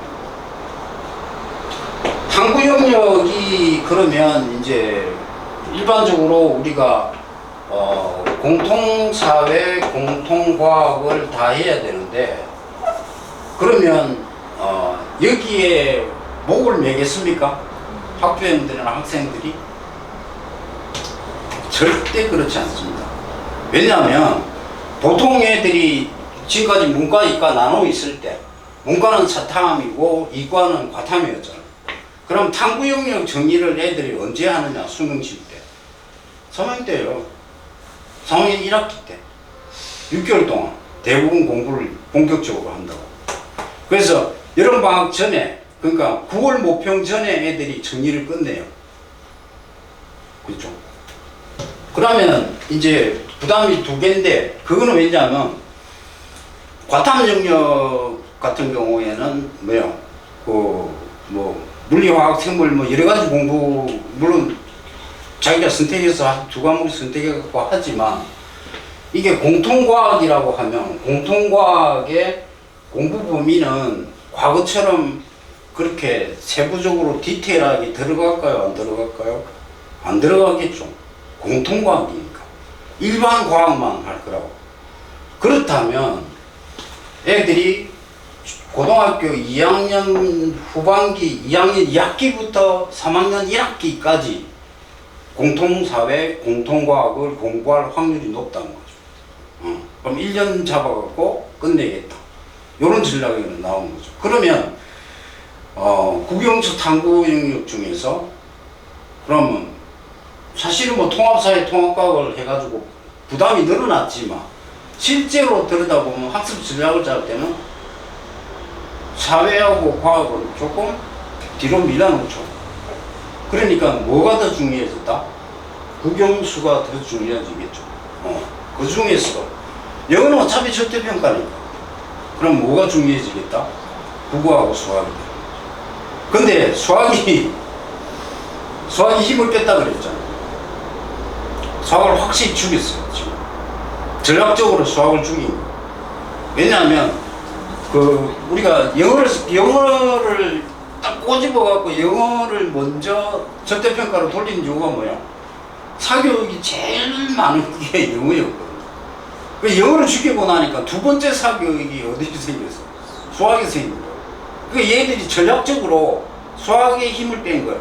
탐구 영역이 그러면 이제 일반적으로 우리가 공통사회, 공통과학을 다 해야 되는데 그러면 여기에 목을 매겠습니까? 학부형들이나 학생들이? 절대 그렇지 않습니다. 왜냐하면 보통 애들이 지금까지 문과, 이과 나눠 있을 때 문과는 사탐이고 이과는 과탐이었잖아요. 그럼 탐구 영역 정의를 애들이 언제 하느냐? 수능 칠 때. 3학년 때요. 3학년 1학기 때 6개월 동안 대부분 공부를 본격적으로 한다고. 그래서 여름방학 전에 그러니까 9월 모평 전에 애들이 정리를 끝내요. 그렇죠? 그러면 이제 부담이 두 개인데 그거는 왜냐하면 과탐 영역 같은 경우에는 뭐요? 물리화학 생물 여러 가지 공부 물론 자기가 선택해서 두 과목을 선택해갖고 하지만 이게 공통과학이라고 하면 공통과학의 공부 범위는 과거처럼 그렇게 세부적으로 디테일하게 들어갈까요? 안 들어갈까요? 안 들어가겠죠. 공통과학이니까. 일반 과학만 할 거라고. 그렇다면 애들이 고등학교 2학년 후반기 2학년 2학기부터 3학년 1학기까지 공통사회, 공통과학을 공부할 확률이 높다는 거죠. 그럼 1년 잡아갖고 끝내겠다. 이런 전략이 나오는 거죠. 그러면 국영수 탐구 영역 중에서 그러면 사실은 통합사회, 통합과학을 해가지고 부담이 늘어났지만 실제로 들여다보면 학습 전략을 짤 때는 사회하고 과학을 조금 뒤로 밀어놓죠. 그러니까 뭐가 더 중요해졌다? 국영수가 더 중요해지겠죠. 그 중에서 영어는 어차피 절대평가니까 그럼 뭐가 중요해지겠다? 국어하고 수학이다. 근데 수학이 힘을 뺐다 그랬잖아요. 수학을 확실히 죽였어요 지금. 전략적으로 수학을 죽인 거예요. 왜냐하면 우리가 영어를 딱 꼬집어 갖고 영어를 먼저 절대평가로 돌린 이유가 뭐야? 사교육이 제일 많은 게 영어였거든. 그 영어를 죽이고 나니까 두 번째 사교육이 어디서 생겼어? 수학이 생긴 거야. 그 얘들이 전략적으로 수학의 힘을 뺀 거야.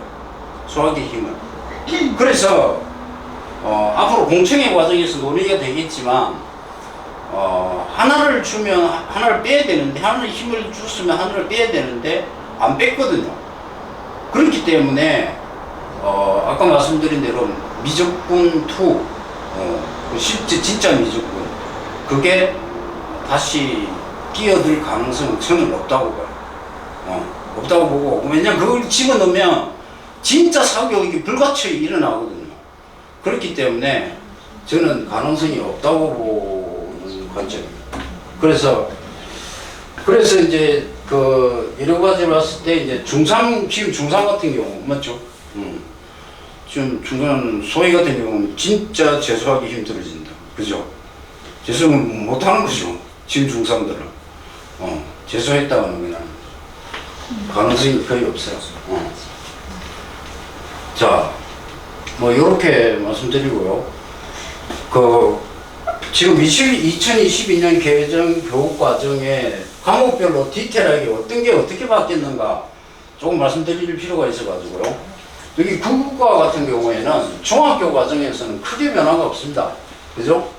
수학의 힘을. 그래서 앞으로 공청회 과정에서 논의가 되겠지만 하나를 주면 하나를 빼야 되는데, 하나를 힘을 줬으면 하나를 빼야 되는데 안 뺐거든요. 그렇기 때문에 아까 말씀드린 대로 미적분 2, 실제 진짜 미적분, 그게 다시 끼어들 가능성은 저는 없다고 봐요. 없다고 보고, 왜냐면 그걸 집어넣으면 진짜 사교육이 불가처에 일어나거든요. 그렇기 때문에 저는 가능성이 없다고 보는 관점입니다. 그래서 이제 여러 가지로 봤을 때 이제 지금 중3 같은 경우 맞죠? 지금 중간 소위 같은 경우는 진짜 재수하기 힘들어진다. 그죠? 재수는 못하는 거죠. 지금 중3들은. 재수했다가는 그냥 가능성이 거의 없어요. 자, 뭐 요렇게 말씀드리고요. 지금 2022년 개정 교육과정에 과목별로 디테일하게 어떤 게 어떻게 바뀌었는가 조금 말씀드릴 필요가 있어가지고요. 여기 국어과 같은 경우에는 중학교 과정에서는 크게 변화가 없습니다. 그죠?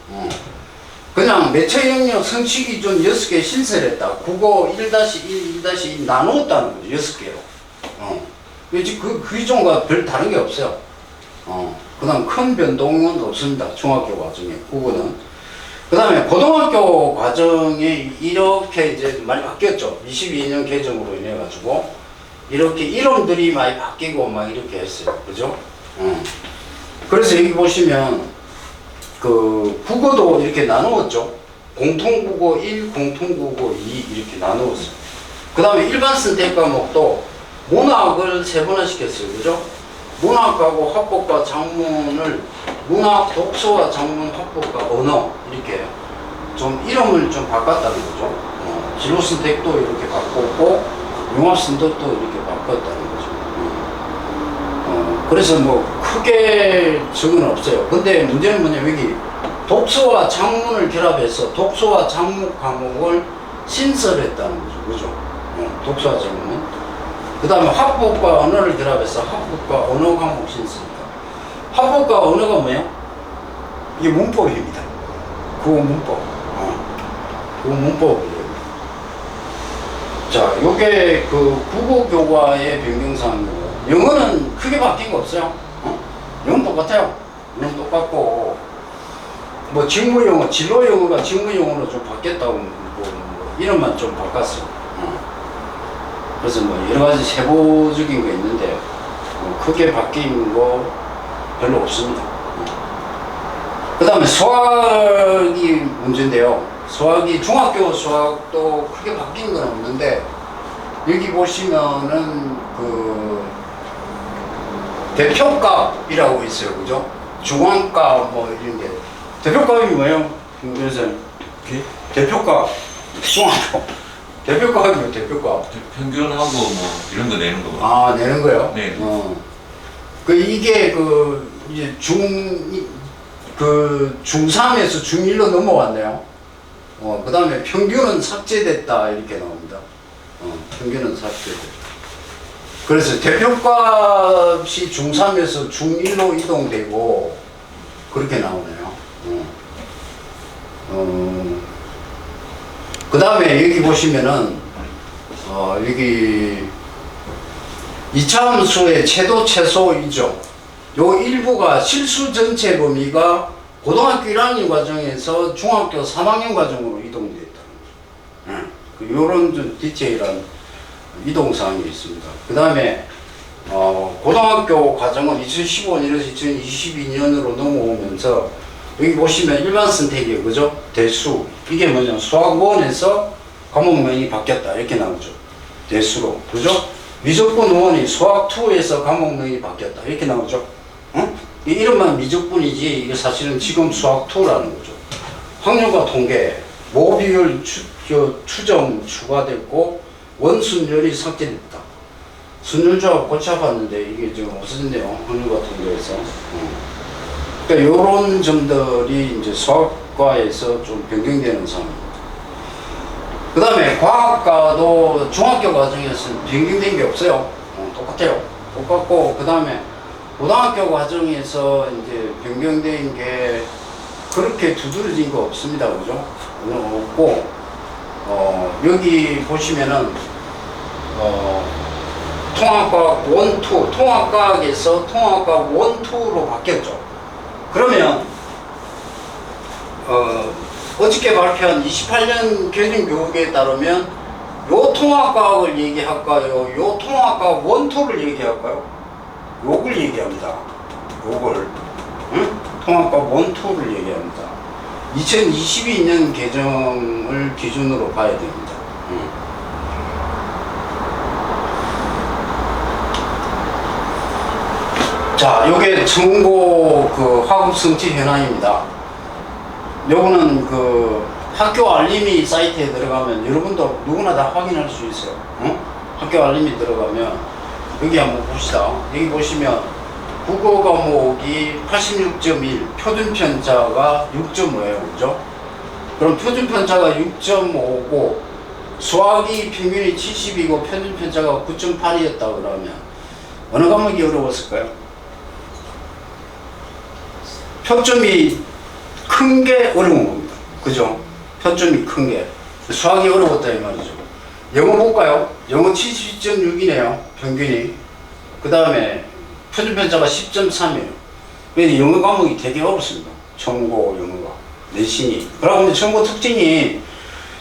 그냥 매체 영역 성취 기준 6개 신설했다. 국어 1-1, 1-2 나누었다는 거죠. 6개로. 그 기존과 별 다른 게 없어요. 그 다음 큰 변동은 없습니다. 중학교 과정에 국어는. 그 다음에 고등학교 과정에 이렇게 이제 많이 바뀌었죠. 22년 개정으로 인해 가지고 이렇게 이름들이 많이 바뀌고 막 이렇게 했어요. 그죠? 그래서 여기 보시면 국어도 이렇게 나누었죠. 공통국어 1, 공통국어 2 이렇게 나누었어요. 그 다음에 일반 선택 과목도 문학을 세분화 시켰어요. 그죠? 문학하고 학법과 작문을 문학, 독서와 작문, 학법과 언어 이렇게 좀 이름을 좀 바꿨다는 거죠. 진로 선택도 이렇게 바꿨고 융합 선택도 이렇게 바꿨다는 거죠. 그래서 뭐 크게 적은 없어요. 근데 문제는 뭐냐, 여기 독서와 작문을 결합해서 독서와 작문 과목을 신설했다는 거죠. 그죠? 독서와 작문. 그 다음에 학법과 언어를 결합해서 학법과 언어 과목 신설입니다. 학법과 언어가 뭐예요? 이게 문법입니다. 국어 문법. 국어 문법이에요. 자, 요게 국어 교과의 변경사항이고, 영어는 크게 바뀐 거 없어요. 영어는 똑같아요. 영어는 똑같고, 뭐 직무 영어, 진로 영어가 직무 영어로 좀 바뀌었다고 뭐 이름만 좀 바꿨어요. 그래서 뭐 여러 가지 세부적인 거 있는데 뭐 크게 바뀐 거 별로 없습니다. 그 다음에 수학이 문제인데요. 중학교 수학도 크게 바뀐 건 없는데, 여기 보시면은 대표값이라고 있어요. 그죠? 중앙값 뭐 이런 게. 대표값이 뭐예요? 그래서 대표값, 중학교. 대표값이 뭐 대표값? 평균하고 뭐 이런 거 내는 거. 내는 거요? 네. 이게 이제 중3에서 중1로 넘어왔네요. 그 다음에 평균은 삭제됐다 이렇게 나옵니다. 평균은 삭제됐다. 그래서 대표값이 중3에서 중1로 이동되고 그렇게 나오네요. 그 다음에 여기 보시면은 여기 2차 함수의 채도 최소이죠. 요 일부가 실수 전체 범위가 고등학교 1학년 과정에서 중학교 3학년 과정으로 이동되었다는 거죠. 요런 좀 디테일한 이동사항이 있습니다. 그 다음에 고등학교 과정은 2015년에서 2022년으로 넘어오면서 여기 보시면 일반 선택이에요. 그죠? 대수. 이게 뭐냐, 수학 1에서 과목명이 바뀌었다 이렇게 나오죠. 대수로. 그죠? 미적분 1이 수학 2에서 과목명이 바뀌었다 이렇게 나오죠. 이 이름만 미적분이지 이게 사실은 지금 수학 2라는 거죠. 확률과 통계, 모비율 추정 추가됐고 원순열이 삭제됐다. 순열조합 고쳐봤는데 이게 지금 없어졌네요. 확률과 통계에서. 그러니까 이런 점들이 이제 수학과에서 좀 변경되는 상황입니다. 그 다음에 과학과도 중학교 과정에서는 변경된 게 없어요. 똑같아요. 똑같고, 그 다음에 고등학교 과정에서 이제 변경된 게 그렇게 두드러진 거 없습니다. 그죠? 없고, 여기 보시면은, 통합과학 1, 2, 통합과학에서 통합과학 1, 2로 바뀌었죠. 그러면, 어저께 발표한 28년 교육에 따르면 요 통합과학을 얘기할까요? 요 통합과학 1, 2를 얘기할까요? 요걸 얘기합니다. 요걸. 응? 통합과학 1, 2를 얘기합니다. 2022년 개정을 기준으로 봐야 됩니다. 자, 요게 청고 그 학업 성취 현황입니다. 요거는 그 학교 알림이 사이트에 들어가면 여러분도 누구나 다 확인할 수 있어요. 학교 알림이 들어가면 여기 한번 봅시다. 여기 보시면 국어 과목이 86.1, 표준 편차가 6.5예요. 그죠? 그럼 표준 편차가 6.5고 수학이 평균이 70이고 표준 편차가 9.8이었다 그러면 어느 과목이 어려웠을까요? 표점이 큰 게 어려운 겁니다. 그죠? 표점이 큰 게. 수학이 어려웠다 이 말이죠. 영어 볼까요? 영어 70.6이네요. 평균이. 그 다음에 표준편차가 10.3이에요. 그래서 영어 과목이 되게 어렵습니다. 청고 영어가. 내신이. 그러고 청고 특징이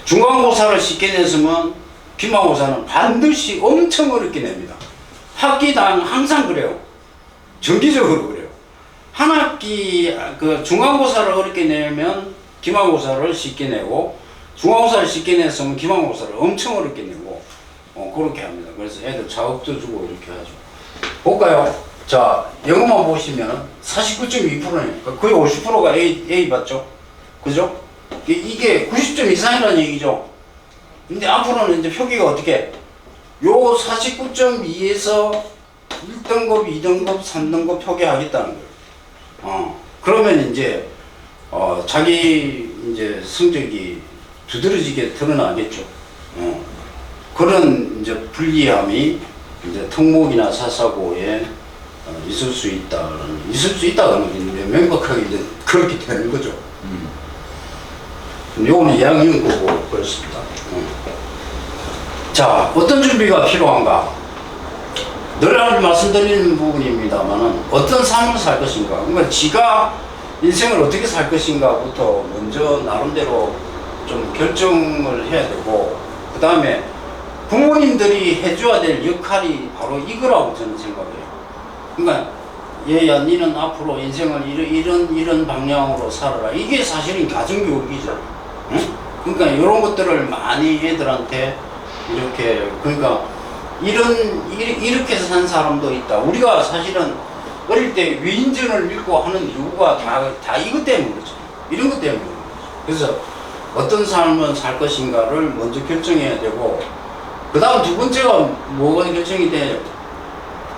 중간고사를 쉽게 냈으면 기말고사는 반드시 엄청 어렵게 냅니다. 학기당 항상 그래요. 정기적으로 그래요. 한 학기 그 중간고사를 어렵게 내면 기말고사를 쉽게 내고 중간고사를 쉽게 냈으면 기말고사를 엄청 어렵게 내고 그렇게 합니다. 그래서 애들 자극도 주고 이렇게 하죠. 볼까요? 자, 영어만 보시면 49.2%니까 거의 50%가 A 받죠? 그죠? 이게 90점 이상이라는 얘기죠. 근데 앞으로는 이제 표기가 어떻게? 요 49.2에서 1등급, 2등급, 3등급 표기하겠다는 거예요. 그러면 이제, 자기 이제 성적이 두드러지게 드러나겠죠. 그런 이제 불리함이 이제 특목이나 사사고에 있을 수 있다는 게 명백하게 이제 그렇게 되는 거죠. 요거는 2학년 거고 그렇습니다. 자, 어떤 준비가 필요한가? 늘 말씀드리는 부분입니다만은 어떤 삶을 살 것인가? 그러니까 지가 인생을 어떻게 살 것인가부터 먼저 나름대로 좀 결정을 해야 되고, 그 다음에 부모님들이 해줘야 될 역할이 바로 이거라고 저는 생각해요. 그러니까 얘야 니는 앞으로 인생을 이런 방향으로 살아라. 이게 사실은 가정교육이죠. 응? 그러니까 이런 것들을 많이 애들한테 이렇게, 그러니까 이렇게 산 사람도 있다. 우리가 사실은 어릴 때 위인전을 믿고 하는 이유가 다 이것 때문에 그렇죠. 이런 것 때문에 그렇죠. 그래서 어떤 삶을 살 것인가를 먼저 결정해야 되고, 그 다음 두 번째가 뭐가 결정이 돼요?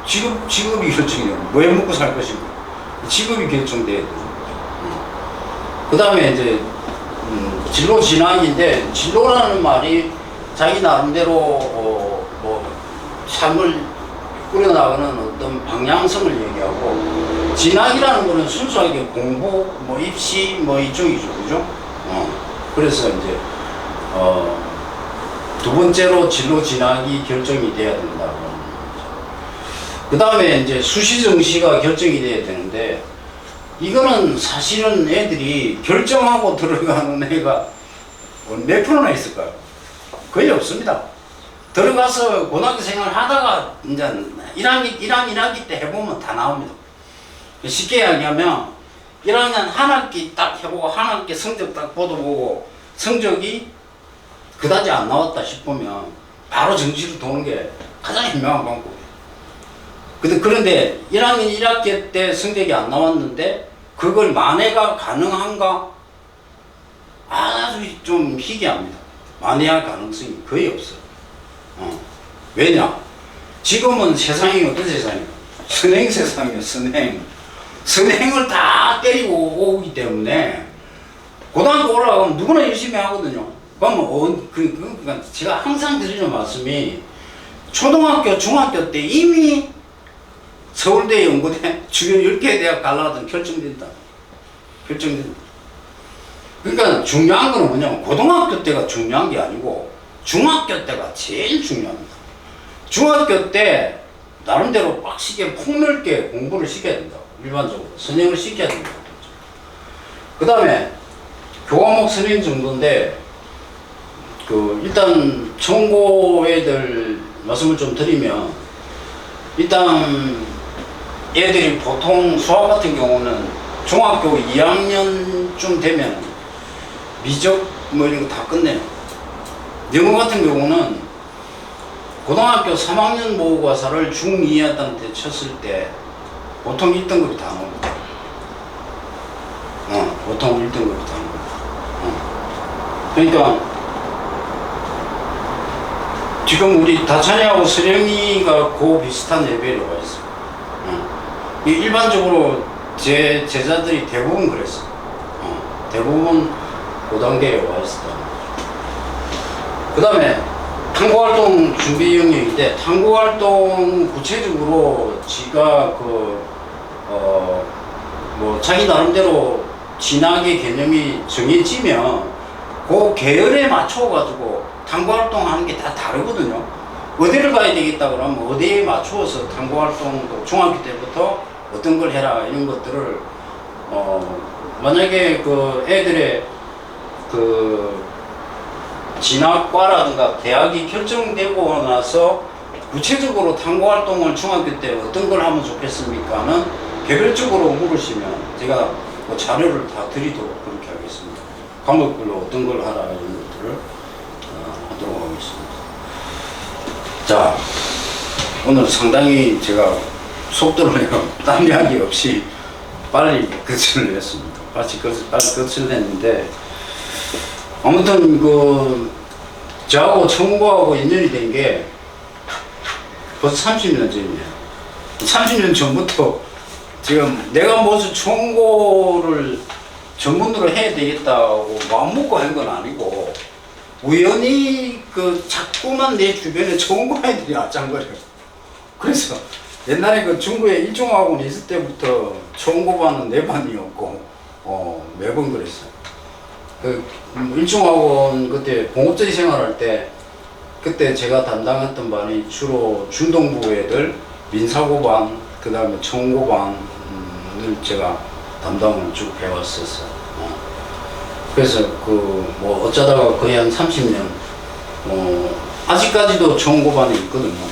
직업이 결정이에요. 뭐 해 먹고 살 것인가. 직업이 결정돼야 돼요. 그 다음에 이제, 진로 진학인데, 진로라는 말이 자기 나름대로, 삶을 꾸려나가는 어떤 방향성을 얘기하고, 진학이라는 거는 순수하게 공부, 입시, 이쪽이죠. 그죠? 그래서 이제, 두 번째로 진로 진학이 결정이 돼야 된다고. 그 다음에 이제 수시정시가 결정이 돼야 되는데, 이거는 사실은 애들이 결정하고 들어가는 애가 몇 프로나 있을까요? 거의 없습니다. 들어가서 고등학교 생활 하다가 이제 1학기 때 해보면 다 나옵니다. 쉽게 이야기하면 1학년 한 학기 딱 해보고 한 학기 성적 딱 보고 성적이 그다지 안 나왔다 싶으면 바로 정시로 도는 게 가장 현명한 방법이에요. 그런데 1학년 1학기 때 성적이 안 나왔는데 그걸 만회가 가능한가? 아주 좀 희귀합니다. 만회할 가능성이 거의 없어요. 왜냐? 지금은 세상이 어떤 세상이에요? 선행 세상이에요, 선행. 선행을 다 때리고 오기 때문에 고등학교 올라가면 누구나 열심히 하거든요. 그러면 그러니까 제가 항상 드리는 말씀이 초등학교, 중학교 때 이미 서울대, 연고대, 주요 10개 대학 가려거든 결정된다. 결정된다. 그러니까 중요한 건 뭐냐면 고등학교 때가 중요한 게 아니고 중학교 때가 제일 중요합니다. 중학교 때 나름대로 빡시게 폭넓게 공부를 시켜야 된다. 일반적으로 선행을 시켜야 된다. 그 다음에 교과목 선행 정도인데 일단 청고 애들 말씀을 좀 드리면 일단 애들이 보통 수학 같은 경우는 중학교 2학년쯤 되면 미적 뭐 이런 거 다 끝내요. 영어 같은 경우는 고등학교 3학년 모의고사를 중2한테 쳤을 때 보통 1등급이 다 나옵니다. 보통 1등급이 다 나옵니다. 그러니까 지금 우리 다찬이하고 서령이가 그 비슷한 레벨에 와 있어요. 일반적으로 제 제자들이 대부분 그랬어요. 대부분 그 단계에 와 있었다. 그 다음에 탐구활동 준비 영역인데 탐구활동 구체적으로 지가 뭐 자기 나름대로 진학의 개념이 정해지면 그 계열에 맞춰가지고 탐구활동 하는 게 다 다르거든요. 어디를 가야 되겠다 그러면 어디에 맞추어서 탐구활동도 중학교 때부터 어떤 걸 해라 이런 것들을 만약에 그 애들의 그 진학과라든가 대학이 결정되고 나서 구체적으로 탐구활동을 중학교 때 어떤 걸 하면 좋겠습니까는 개별적으로 물으시면 제가 뭐 자료를 다 드리도록 그렇게 하겠습니다. 과목별로 어떤 걸 하라 이런 것들을 하도록 하겠습니다. 자, 오늘 상당히 제가 속도를 내고 딴 이야기 없이 빨리 끝을 냈습니다. 빨리 끝을 냈는데 아무튼 저하고 청구하고 인연이 된 게 벌써 30년 전이네요. 30년 전부터 지금 내가 무슨 청구를 전문으로 해야 되겠다고 마음먹고 한 건 아니고 우연히 자꾸만 내 주변에 청구아이들이 아짱거려요. 그래서 옛날에 중구에 일종학원 있을 때부터 청구반은 내 반이었고 매번 그랬어요. 일종학원 그때 봉업자리 생활할 때 그때 제가 담당했던 반이 주로 중동부 애들 민사고반 그 다음에 청고반을 제가 담당을 쭉 해왔었어요. 그래서 뭐 어쩌다가 거의 한 30년 아직까지도 청고반에 있거든요.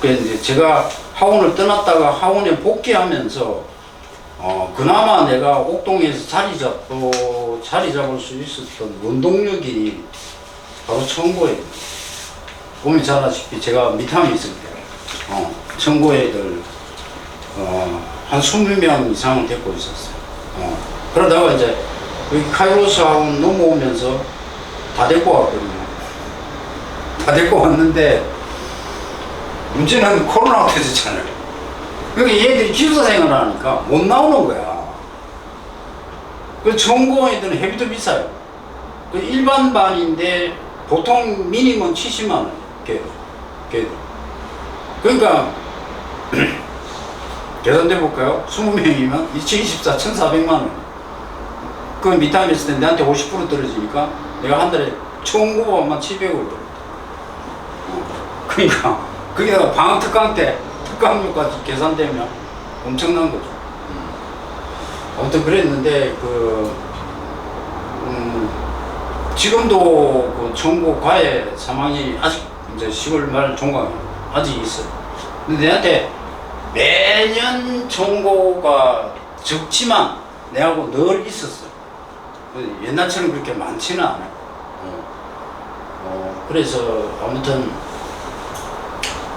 그래서 이제 제가 하원을 떠났다가 하원에 복귀하면서 그나마 내가 옥동에서 자리 잡을 수 있었던 원동력이 바로 청고에 보면 잘 아시다시피 제가 미탐에 있을 때 청고애들 한 20명 이상은 데리고 있었어요. 그러다가 이제 여기 카이로스 하원 넘어오면서 다 데리고 왔거든요. 다 데리고 왔는데 문제는 코로나가 터졌잖아요. 그러니까 얘들이 기숙사 생활을 하니까 못 나오는 거야. 그 청고 애들은 회비도 비싸요. 그 일반 반인데 보통 미니멈 70만 원. 걔들. 그러니까 계산돼 볼까요? 20명이면 2024 1,400만 원. 그 미타임 했을 때 내한테 50% 떨어지니까 내가 한 달에 청구반만 700을 벌었다. 그러니까 그게 방학 특강 때 특강료까지 계산되면 엄청난 거죠. 아무튼 그랬는데 지금도 청구 과외 3학년이 아직 이제 10월 말 종강이 아직 있어요. 근데 내한테 매년 청고가 적지만 내하고 늘 있었어요. 옛날처럼 그렇게 많지는 않아요. 그래서 아무튼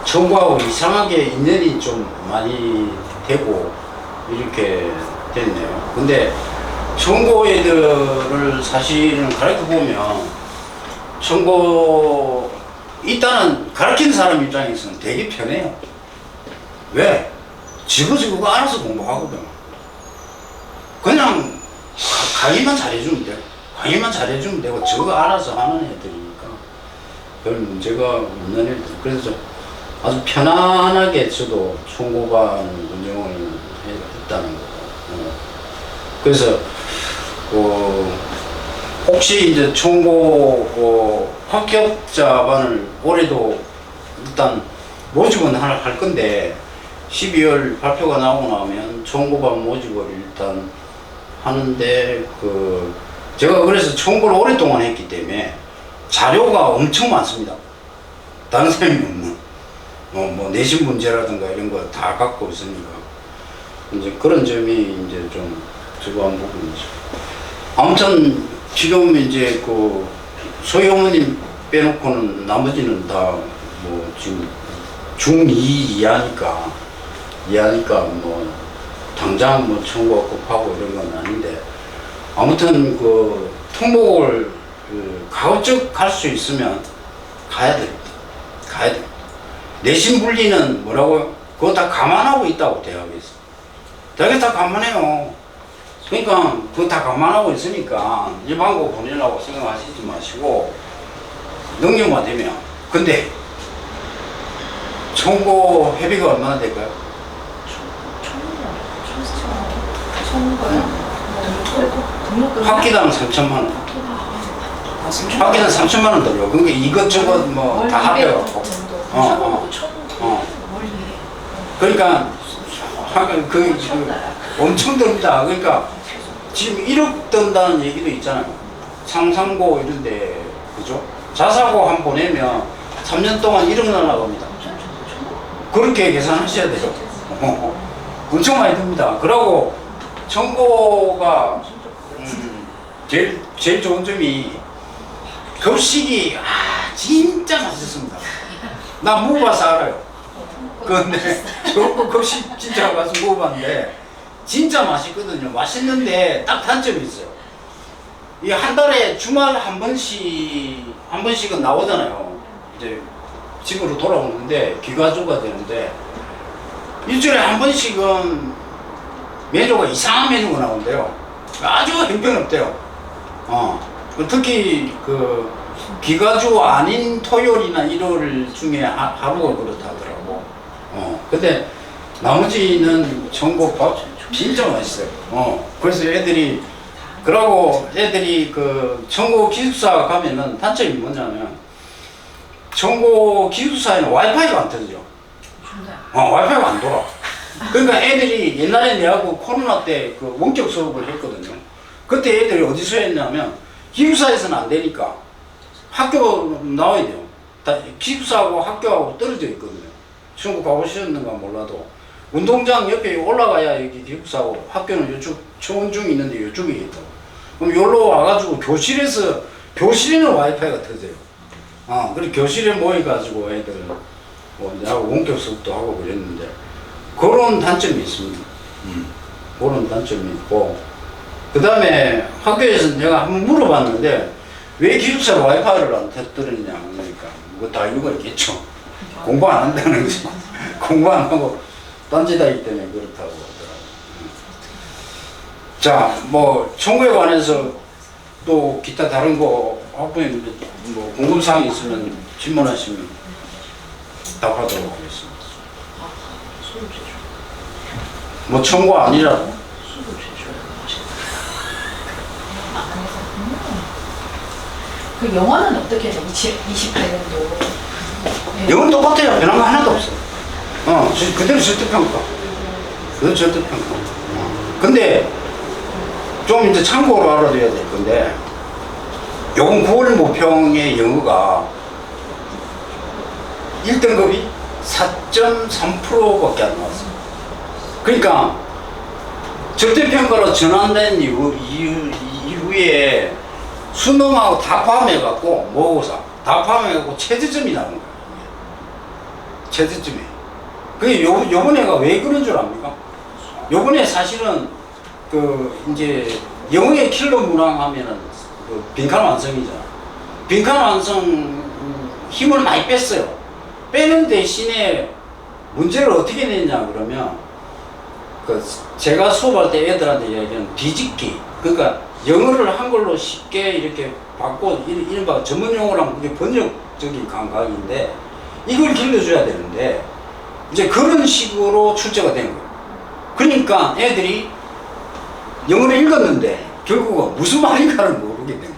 청구하고 이상하게 인연이 좀 많이 되고 이렇게 됐네요. 근데 청고 애들을 사실은 가르쳐 보면 청고 일단은 가르치는 사람 입장에서는 되게 편해요. 왜? 지그지그가 알아서 공부하거든. 그냥 강의만 잘해주면 돼. 강의만 잘해주면 되고 저거 알아서 하는 애들이니까 별 문제가 없는 애들. 그래서 아주 편안하게 저도 청고반 운영을 했다는 거고. 그래서 혹시 이제 청고 합격자반을 올해도 일단 모집은 할 건데 12월 발표가 나오고 나면 청고반 모집을 일단 하는데 제가 그래서 청고를 오랫동안 했기 때문에 자료가 엄청 많습니다. 다른 사람이 없는 뭐 내신 문제라든가 이런 거 다 갖고 있으니까 이제 그런 점이 이제 좀 저거한 부분이죠. 아무튼 지금 이제 소희 어머님 빼놓고는 나머지는 다 뭐 지금 중2 이하니까 뭐 당장 뭐 청구가 급하고 이런 건 아닌데 아무튼 특목을 가급적 갈 수 있으면 가야 됩니다. 가야 됩니다. 내신 분리는 뭐라고요? 그거 다 감안하고 있다고 대학에서. 대학에서 다 감안해요. 그러니까 그거 다 감안하고 있으니까 일반고 보내려고 생각하시지 마시고 능력만 되면. 근데 청고 회비가 얼마나 될까요? 학기당 3천만 원. 학기당 3천만 원 들어요. 그러니까 이것저것 뭐 다 합해갖고. 그러니까 엄청 듭니다. 그러니까 지금 1억 든다는 얘기도 있잖아요. 상상고 이런데 그죠? 자사고 한 보내면 3년 동안 1억 날아갑니다. 그렇게 계산하셔야 돼요. 엄청 많이 듭니다. 그러고 청고가 제일 좋은 점이 급식이 진짜 맛있습니다. 나 먹어봐서 알아요. 근데 저거 급식 진짜 가서 먹어봤는데 진짜 맛있거든요. 맛있는데 딱 단점이 있어요. 이 한 달에 주말 한 번씩은 나오잖아요. 이제 집으로 돌아오는데 귀가조가 되는데 일주일에 한 번씩은 메뉴가 이상한 메뉴가 나온대요. 아주 형편없대요. 특히 귀가주 아닌 토요일이나 일요일 중에 하루가 그렇다 하더라고. 근데 나머지는 청고밥 진짜 맛있어요. 그래서 애들이 청고 기숙사 가면은 단점이 뭐냐면 청고 기숙사에는 와이파이가 안 터져. 와이파이가 안 돌아. 그러니까 애들이 옛날에 내하고 코로나 때 원격 수업을 했거든요. 그때 애들이 어디서 했냐면 기숙사에서는 안 되니까 학교 나와야 돼요. 기숙사하고 학교하고 떨어져 있거든요. 청구 가보셨는가 몰라도 운동장 옆에 올라가야 여기 기숙사고 학교는 이쪽 청원중이 있는데 이쪽에 있다고. 그럼 여기로 와가지고 교실에는 와이파이가 터져요. 그리고 교실에 모여가지고 애들 내하고 원격 수업도 하고 그랬는데 그런 단점이 있습니다. 그런 단점이 있고 그 다음에 학교에서 내가 한번 물어봤는데 왜 기숙사로 와이파이를 안 터뜨렸냐 그러니까 뭐 다 이유가 있겠죠. 공부 안 한다는 거지. 공부 안 하고 딴짓하기 때문에 그렇다고 하더라고요. 자, 뭐 청구에 관해서 또 기타 다른 거 학부모님들 뭐 궁금사항이 있으면 질문하시면 답하도록 하겠습니다. 뭐 청구 아니라도 그 영어는 어떻게 해요? 28년도 영어는 똑같아요. 변한 거 하나도 없어. 그대로 절대평가. 그대로 절대평가. 근데 좀 이제 참고로 알아둬야 될 건데 요번 9월 모평의 영어가 1등급이 4.3%밖에 안 나왔어요. 그러니까 절대평가로 전환된 이후에 수능하고 다 포함해갖고 모의고사 다 포함해갖고 최저점이 나오는 거예요. 최저점이. 그게 요번에가 왜 그런 줄 압니까? 요번에 사실은 이제 영어의 킬러 문항 하면은 그 빈칸 완성이잖아. 빈칸 완성 힘을 많이 뺐어요. 빼는 대신에 문제를 어떻게 냈냐 그러면 그 제가 수업할 때 애들한테 얘기하는 뒤집기. 그러니까 영어를 한글로 쉽게 이렇게 바꿔 이른바 전문 용어랑 그게 번역적인 감각인데 이걸 길러줘야 되는데 이제 그런 식으로 출제가 된 거예요. 그러니까 애들이 영어를 읽었는데 결국은 무슨 말인가를 모르게 된 거예요.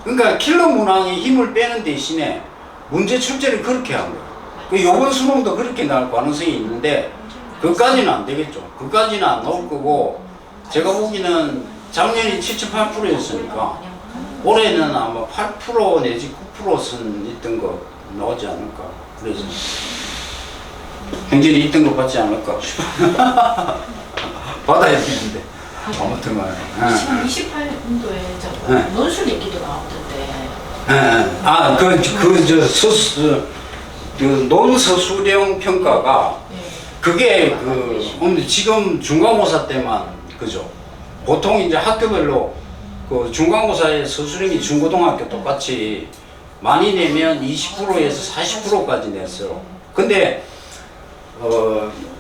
그러니까 킬러 문항의 힘을 빼는 대신에 문제 출제를 그렇게 한 거예요. 이번 수능도 그렇게 나올 가능성이 있는데 그까지는 안 되겠죠. 그까지는 안 나올 거고 제가 보기에는 작년이 78%였으니까 올해는 아마 8% 내지 9%선 있던 거 나오지 않을까. 그래서 행진이 있던 거 받지 않을까 싶어. 받아야 되는데 아무튼 말이야. 2028년도에 저 네. 논술 얘기도 나오던데. 그 논서술형 평가가 네. 그게 지금 중간고사 때만 그죠. 보통 이제 학교별로 그 중간고사의 서술형이 중고등학교 똑같이 많이 내면 20%에서 40%까지 냈어요. 근데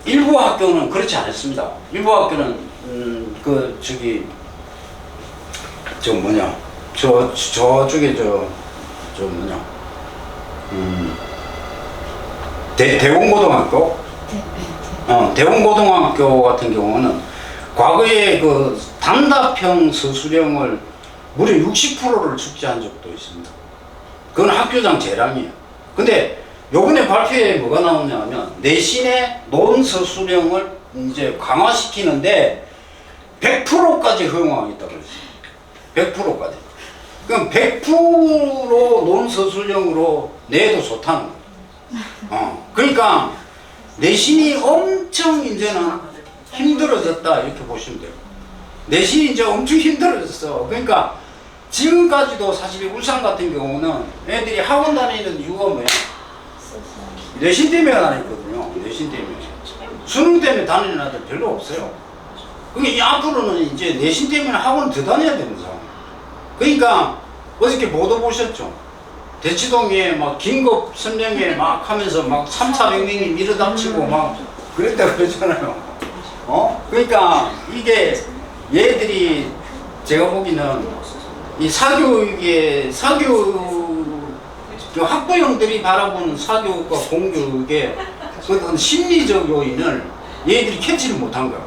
일부 학교는 그렇지 않았습니다. 일부 학교는 저쪽에 대원고등학교? 대원고등학교 같은 경우는 과거에 그 단답형 서술형을 무려 60%를 축제한 적도 있습니다. 그건 학교장 재량이에요. 근데 요번에 발표에 뭐가 나오냐면 내신의 논서술형을 이제 강화시키는데 100%까지 허용하겠다고 했어요. 100%까지. 그럼 100% 논서술형으로 내도 좋다는 거예요. 그러니까 내신이 엄청 이제는 힘들어졌다 이렇게 보시면 돼요. 내신이 이제 엄청 힘들어졌어. 그러니까 지금까지도 사실 울산 같은 경우는 애들이 학원 다니는 이유가 뭐야? 내신 때문에 다니거든요. 내신 때문에. 수능 때문에 다니는 애들 별로 없어요. 그러니까 앞으로는 이제 내신 때문에 학원 더 다녀야 되는 상황. 그러니까 어저께 보도 보셨죠? 대치동에 막 긴급 선명회 막 하면서 막 3,400명이 밀어닥치고 막 그랬다 그러잖아요. 그러니까 이게 얘들이 제가 보기에는 이 그 학부형들이 바라보는 사교육과 공교육의 어떤 심리적 요인을 얘들이 캐치를 못한 거야.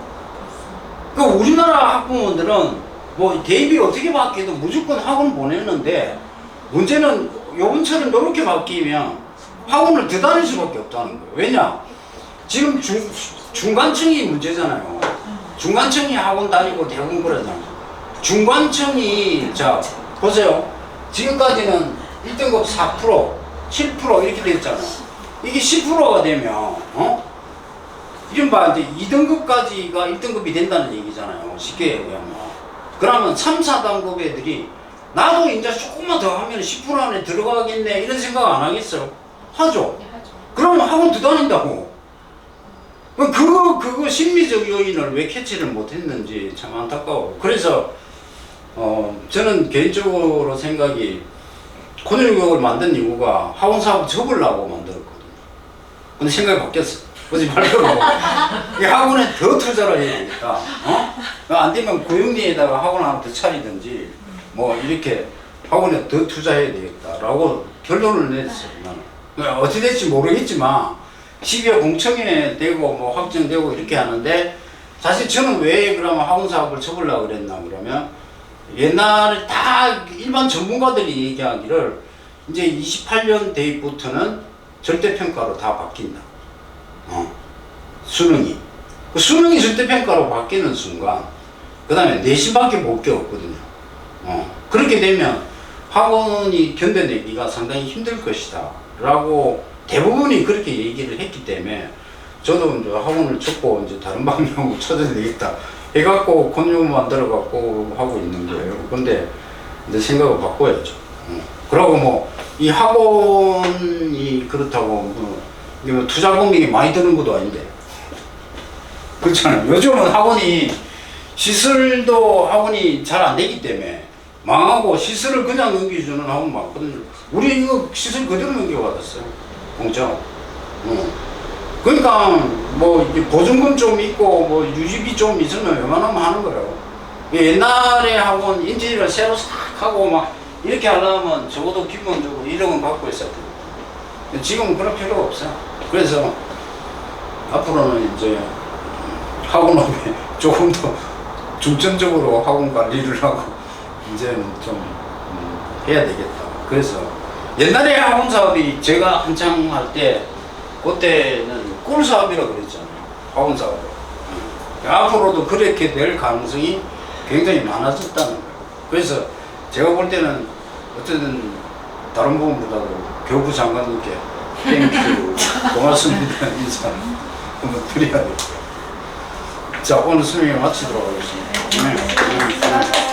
그 우리나라 학부모들은 뭐 대입이 어떻게 바뀌어도 무조건 학원 보내는데 문제는 요번처럼 이렇게 바뀌면 학원을 더 다닐 수밖에 없다는 거예요. 왜냐? 지금 중간층이 문제잖아요. 중간층이 학원 다니고 대부분 그러잖아요. 중간층이 자 보세요. 지금까지는 1등급 4%, 7% 이렇게 됐잖아요. 이게 10%가 되면 이른바 이제 2등급까지가 1등급이 된다는 얘기잖아요. 쉽게 얘기하면. 그러면 3, 4등급 애들이 나도 이제 조금만 더 하면 10% 안에 들어가겠네 이런 생각 안 하겠어요? 하죠. 그러면 학원 더 다닌다고. 그거 심리적 요인을 왜 캐치를 못했는지 참 안타까워. 그래서 저는 개인적으로 생각이 고등교육을 만든 이유가 학원 사업 접으려고 만들었거든요. 근데 생각이 바뀌었어. 어제 발표하고 이 학원에 더 투자를 해야 되겠다. 안 되면 고영리에다가 학원 하나 더 차리든지 뭐 이렇게 학원에 더 투자해야 되겠다라고 결론을 냈어요. 나는. 어떻게 될지 모르겠지만 12월 공청회 되고 뭐 확정되고 이렇게 하는데 사실 저는 왜 그러면 학원 사업을 접으려고 그랬나 그러면 옛날에 다 일반 전문가들이 얘기하기를 이제 28년 대입부터는 절대평가로 다 바뀐다. 수능이. 그 수능이 절대평가로 바뀌는 순간 그 다음에 내신밖에 볼 게 없거든요. 그렇게 되면 학원이 견뎌내기가 상당히 힘들 것이다 라고 대부분이 그렇게 얘기를 했기 때문에 저도 이제 학원을 접고 이제 다른 방향으로 찾아야 되겠다 해갖고 컨유 만들어갖고 하고 있는 거예요. 근데 이제 생각을 바꿔야죠. 그러고 뭐 이 학원이 그렇다고 뭐 투자 금액이 많이 드는 것도 아닌데 그렇잖아요. 요즘은 학원이 시설도 학원이 잘 안 되기 때문에 망하고 시설을 그냥 넘겨주는 학원 많거든요. 우리 이거 시설 그대로 넘겨받았어요. 공짜로. 그러니까 뭐 이제 보증금 좀 있고 뭐 유지비 좀 있으면 웬만하면 하는 거라고. 옛날에 학원 인테리어 새로 싹 하고 막 이렇게 하려면 적어도 기본적으로 1억은 갖고 있어야 돼. 지금은 그럴 필요가 없어요. 그래서 앞으로는 이제 학원업에 조금 더 중점적으로 학원 관리를 하고 이제는 좀 해야 되겠다. 그래서 옛날에 학원 사업이 제가 한창 할 때 그때는 꿀 사업이라고 그랬잖아요. 학원 사업. 앞으로도 그렇게 될 가능성이 굉장히 많아졌다는 거예요. 그래서 제가 볼 때는 어쨌든 다른 부분보다도 교육부 장관님께 땡큐 고맙습니다 인사 한번 드려야 돼요. 자, 오늘 수행을 마치도록 하겠습니다. 네.